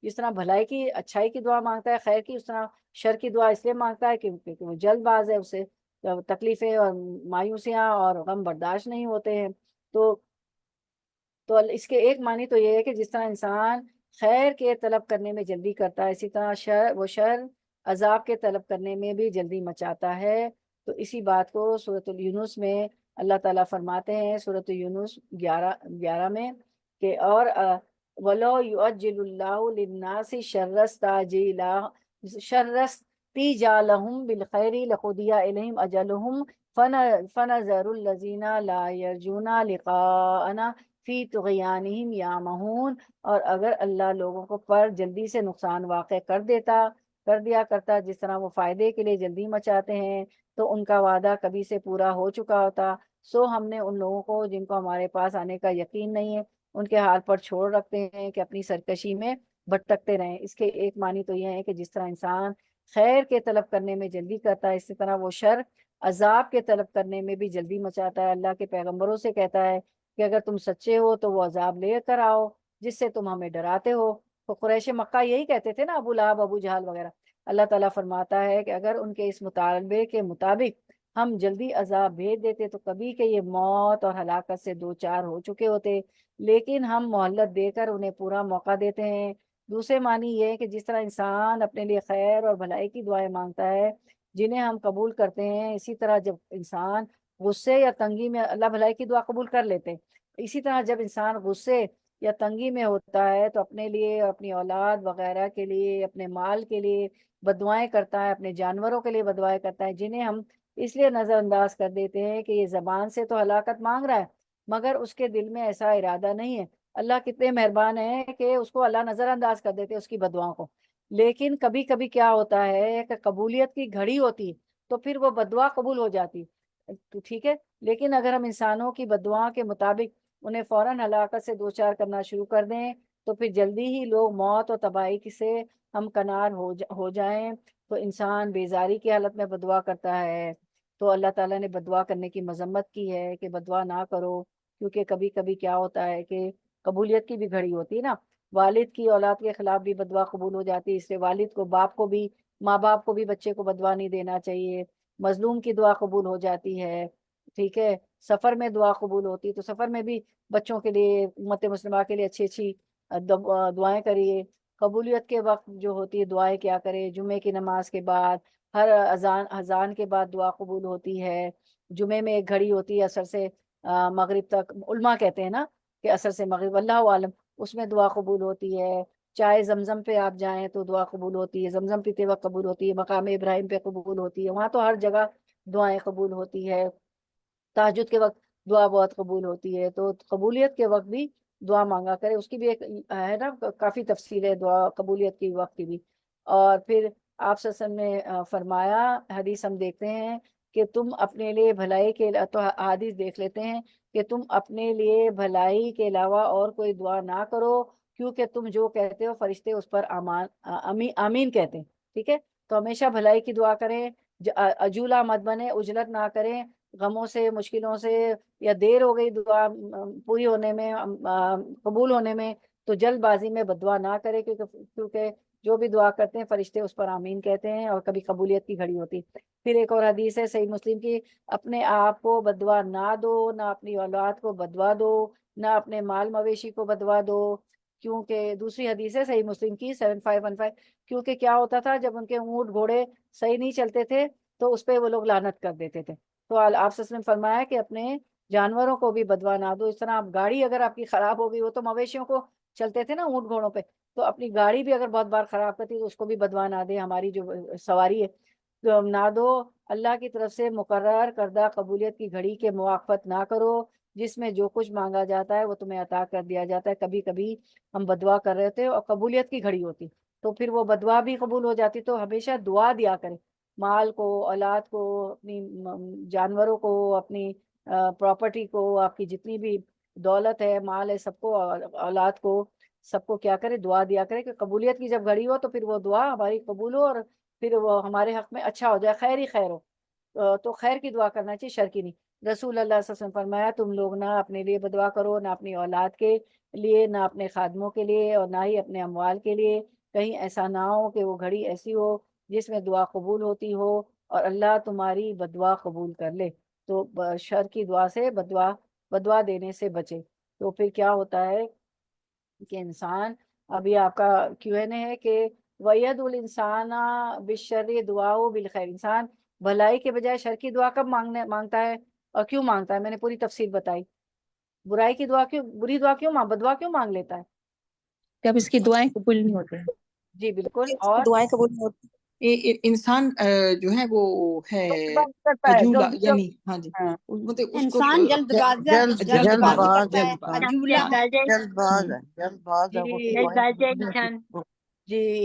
جس طرح بھلائی کی، اچھائی کی دعا مانگتا ہے، خیر کی، اس طرح شر کی دعا اس لیے مانگتا ہے کیونکہ وہ جلد باز ہے، اسے تکلیفیں اور مایوسیاں اور غم برداشت نہیں ہوتے ہیں۔ تو اس کے ایک معنی تو یہ ہے کہ جس طرح انسان خیر کے طلب کرنے میں جلدی کرتا ہے، اسی طرح شر عذاب کے طلب کرنے میں بھی جلدی مچاتا ہے۔ تو اسی بات کو سورۃ یونس میں اللہ تعالیٰ فرماتے ہیں، سورۃ یونس 11 میں کہ اور وَلَوْ يُعَجِّلُ اللَّهُ لِلنَّاسِ شَرَّ اسْتِعْجَالَهُم بِالْخَيْرِ لَقُضِيَ إِلَيْهِمْ أَجَلُهُمْ فَنَذَرُ الَّذِينَ لَا يَرْجُونَ لِقَاءَنَا فِي طُغْيَانِهِمْ يَعْمَهُونَ، اور اگر اللہ لوگوں کو پر جلدی سے نقصان واقع کر دیتا کر دیا کرتا جس طرح وہ فائدے کے لیے جلدی مچاتے ہیں تو ان کا وعدہ کبھی سے پورا ہو چکا ہوتا. سو ہم نے ان لوگوں کو جن کو ہمارے پاس آنے کا یقین نہیں ہے ان کے حال پر چھوڑ رکھتے ہیں کہ اپنی سرکشی میں بھٹکتے رہیں. اس کے ایک معنی تو یہ ہے کہ جس طرح انسان خیر کے طلب کرنے میں جلدی کرتا ہے اسی طرح وہ شر عذاب کے طلب کرنے میں بھی جلدی مچاتا ہے. اللہ کے پیغمبروں سے کہتا ہے کہ اگر تم سچے ہو تو وہ عذاب لے کر آؤ جس سے تم ہمیں ڈراتے ہو. تو قریش مکہ یہی کہتے تھے نا، ابو لہب ابو جہل وغیرہ. اللہ تعالیٰ فرماتا ہے کہ اگر ان کے اس مطالبے کے مطابق ہم جلدی عذاب بھیج دیتے تو کبھی کہ یہ موت اور ہلاکت سے دو چار ہو چکے ہوتے، لیکن ہم مہلت دے کر انہیں پورا موقع دیتے ہیں. دوسرے معنی یہ ہے کہ جس طرح انسان اپنے لیے خیر اور بھلائی کی دعائیں مانگتا ہے جنہیں ہم قبول کرتے ہیں، اسی طرح جب انسان غصے یا تنگی میں اللہ بھلائی کی دعا قبول کر لیتے ہیں. اسی طرح جب انسان غصے یا تنگی میں ہوتا ہے تو اپنے لیے، اپنی اولاد وغیرہ کے لیے، اپنے مال کے لیے بددعائیں کرتا ہے، اپنے جانوروں کے لیے بددعائیں کرتا ہے جنہیں ہم اس لیے نظر انداز کر دیتے ہیں کہ یہ زبان سے تو ہلاکت مانگ رہا ہے مگر اس کے دل میں ایسا ارادہ نہیں ہے. اللہ کتنے مہربان ہیں کہ اس کو اللہ نظر انداز کر دیتے اس کی بددعاؤں کو. لیکن کبھی کبھی کیا ہوتا ہے کہ قبولیت کی گھڑی ہوتی ہے تو پھر وہ بددعا قبول ہو جاتی تو ٹھیک ہے. لیکن اگر ہم انسانوں کی بددعا کے مطابق انہیں فوراً ہلاکت سے دوچار کرنا شروع کر دیں تو پھر جلدی ہی لوگ موت اور تباہی سے ہم کنار ہو جائیں. تو انسان بیزاری کی حالت میں بددعا کرتا ہے. تو اللہ تعالیٰ نے بددعا کرنے کی مذمت کی ہے کہ بددعا نہ کرو، کیونکہ کبھی کبھی کیا ہوتا ہے کہ قبولیت کی بھی گھڑی ہوتی ہے نا. والد کی اولاد کے خلاف بھی بددعا قبول ہو جاتی ہے، اس لیے والد کو، باپ کو بھی، ماں باپ کو بھی بچے کو بددعا نہیں دینا چاہیے. مظلوم کی دعا قبول ہو جاتی ہے، ٹھیک ہے. سفر میں دعا قبول ہوتی ہے تو سفر میں بھی بچوں کے لیے، امت مسلمہ کے لیے اچھی اچھی دعائیں کریے. قبولیت کے وقت جو ہوتی ہے دعائیں کیا کرے، جمعے کی نماز کے بعد، ہر اذان کے بعد دعا قبول ہوتی ہے. جمعے میں ایک گھڑی ہوتی ہے عصر سے مغرب تک، علماء کہتے ہیں نا کہ عصر سے مغرب، اللہ عالم، اس میں دعا قبول ہوتی ہے. چاہے زمزم پہ آپ جائیں تو دعا قبول ہوتی ہے، زمزم پیتے وقت قبول ہوتی ہے، مقام ابراہیم پہ قبول ہوتی ہے، وہاں تو ہر جگہ دعائیں قبول ہوتی ہے. تہجد کے وقت دعا بہت قبول ہوتی ہے. تو قبولیت کے وقت بھی دعا مانگا کرے. اس کی بھی ایک ہے نا کافی تفصیل ہے دعا قبولیت کی وقت کی بھی. اور پھر آپ صلی اللہ علیہ وسلم نے فرمایا، حدیث ہم دیکھتے ہیں کہ تم اپنے لیے بھلائی کے، تو حدیث دیکھ لیتے ہیں کہ تم اپنے لیے بھلائی کے علاوہ اور کوئی دعا نہ کرو کیونکہ تم جو کہتے ہو فرشتے اس پر آمین کہتے ہیں. ٹھیک ہے. تو ہمیشہ بھلائی کی دعا کریں، عجولہ مت بنے، عجلت نہ کریں غموں سے، مشکلوں سے، یا دیر ہو گئی دعا پوری ہونے میں، قبول ہونے میں، تو جلد بازی میں بددعا نہ کرے کیونکہ جو بھی دعا کرتے ہیں فرشتے اس پر آمین کہتے ہیں اور کبھی قبولیت کی گھڑی ہوتی. پھر ایک اور حدیث ہے صحیح مسلم کی، اپنے آپ کو بددعا نہ دو، نہ اپنی اولاد کو بددعا دو، نہ اپنے مال مویشی کو بددعا دو. کیونکہ دوسری حدیث ہے صحیح مسلم کی 7515، کیونکہ کیا ہوتا تھا جب ان کے اونٹ گھوڑے صحیح نہیں چلتے تھے تو اس پہ وہ لوگ لعنت کر دیتے تھے. تو آپ صلی اللہ علیہ وسلم نے فرمایا کہ اپنے جانوروں کو بھی بددعا نہ دو. اس طرح آپ گاڑی اگر آپ کی خراب ہو گئی، وہ تو مویشیوں کو چلتے تھے نا اونٹ گھوڑوں پہ، تو اپنی گاڑی بھی اگر بہت بار خراب کرتی تو اس کو بھی بددعا نہ دے. ہماری جو سواری ہے تو نہ دو. اللہ کی طرف سے مقرر کردہ قبولیت کی گھڑی کے موافقت نہ کرو جس میں جو کچھ مانگا جاتا ہے وہ تمہیں عطا کر دیا جاتا ہے. کبھی کبھی ہم بددعا کر رہے تھے اور قبولیت کی گھڑی ہوتی تو پھر وہ بددعا بھی قبول ہو جاتی. تو ہمیشہ دعا دیا کرے، مال کو، اولاد کو، اپنی جانوروں کو، اپنی پراپرٹی کو، آپ کی جتنی بھی دولت ہے، مال ہے، سب کو، اولاد کو، سب کو کیا کرے، دعا دیا کرے کہ قبولیت کی جب گھڑی ہو تو پھر وہ دعا ہماری قبول ہو اور پھر وہ ہمارے حق میں اچھا ہو جائے، خیر ہی خیر ہو. تو خیر کی دعا کرنا چاہیے، شر کی نہیں. رسول اللہ صلی اللہ علیہ وسلم فرمایا، تم لوگ نہ اپنے لیے بددعا کرو، نہ اپنی اولاد کے لیے، نہ اپنے خادموں کے لیے، اور نہ ہی اپنے اموال کے لیے. کہیں ایسا نہ ہو کہ وہ گھڑی ایسی ہو جس میں دعا قبول ہوتی ہو اور اللہ تمہاری بددعا قبول کر لے. تو شر کی دعا سے، بددعا دینے سے بچے. تو پھر کیا ہوتا ہے کہ انسان، ابھی آپ کا Q&A ہے کہ وَيَدُ الْإِنسَانَ بِالشَّرِّ دُعَاؤُ بِالْخَيْرِ، انسان بھلائی کے بجائے شر کی دعا کب مانگتا ہے اور کیوں مانگتا ہے؟ میں نے پوری تفصیل بتائی. برائی کی دعا کیوں، بری دعا کیوں بددعا کیوں مانگ لیتا ہے؟ جب اس کی دعائیں قبول نہیں ہوتی. جی بالکل. اس کی اور دعائیں قبول نہیں ہوتی. انسان جو ہے وہ ہے کرتا ہے عجولہ، جو یعنی ہاں جی، ہاں، مطلب اس کو انسان جلد جلد بازی باز، کرتا ہے، جلد باز. عجولہ. جلد باز ہے، جلد باز ہے، جی وہ جلد باز ہے انسان. جی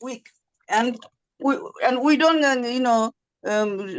weak, and we don't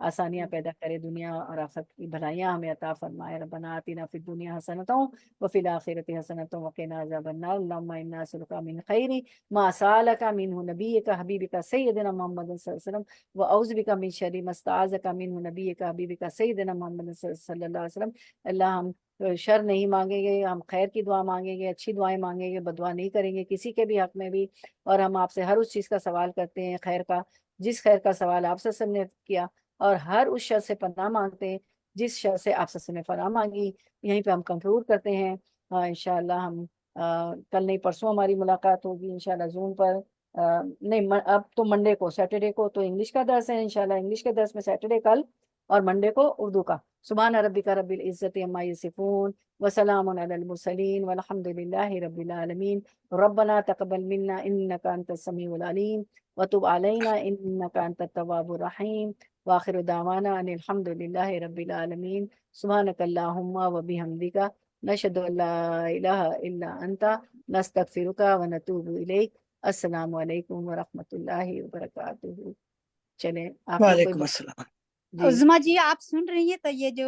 آسانیاں پیدا کرے، دنیا اور آخرت کی بھلائیاں ہمیں عطا فرمائے۔ ربنا آتنا فی الدنیا حسنۃ وفی الآخرۃ حسنۃ وقنا عذاب النار۔ اللہم انا نسألک من خیر ما سألک منہ نبیک حبیبک سیدنا محمد صلی اللہ علیہ وسلم واعوذ بک من شر ما استعاذک منہ نبیک حبیبک سیدنا محمد صلی اللہ علیہ وسلم۔ اللہ ہم شر نہیں مانگیں گے، ہم خیر کی دعا مانگیں گے، اچھی دعائیں مانگیں گے، بدعا نہیں کریں گے کسی کے بھی حق میں بھی، اور ہم آپ سے ہر اس چیز کا سوال کرتے ہیں خیر کا، جس خیر کا سوال آپ صلی اللہ علیہ وسلم نے کیا، اور ہر اس شر سے پناہ مانگتے ہیں جس شر سے آپ صلی اللہ علیہ وسلم نے پناہ مانگی۔ یہیں پہ ہم کنکلوڈ کرتے ہیں۔ انشاءاللہ ہم کل نہیں پرسوں ہماری ملاقات ہوگی انشاءاللہ زوم پر، نہیں اب تو منڈے کو، سیٹرڈے کو تو انگلش کا درس ہے انشاءاللہ، انگلش کے درس میں سیٹرڈے کل، اور منڈے کو اردو کا۔ سبحان ربک رب العزت عما یصفون وسلام علی المرسلین والحمد للہ رب العالمین۔ ربنا تقبل منا انک انت السمیع العلیم وتب علینا انک انت التواب الرحیم وآخر دعوانا ان الحمد للہ رب العالمین۔ سبحانک اللہم وبحمدک نشہد ان لا الہ الا انت نستغفرک ونتوب الیک۔ السلام علیکم ورحمۃ اللہ وبرکاتہ۔ چلیں آپ کو وعلیکم کوئی السلام۔ جی عظما جی آپ سن رہی ہیں تو یہ جو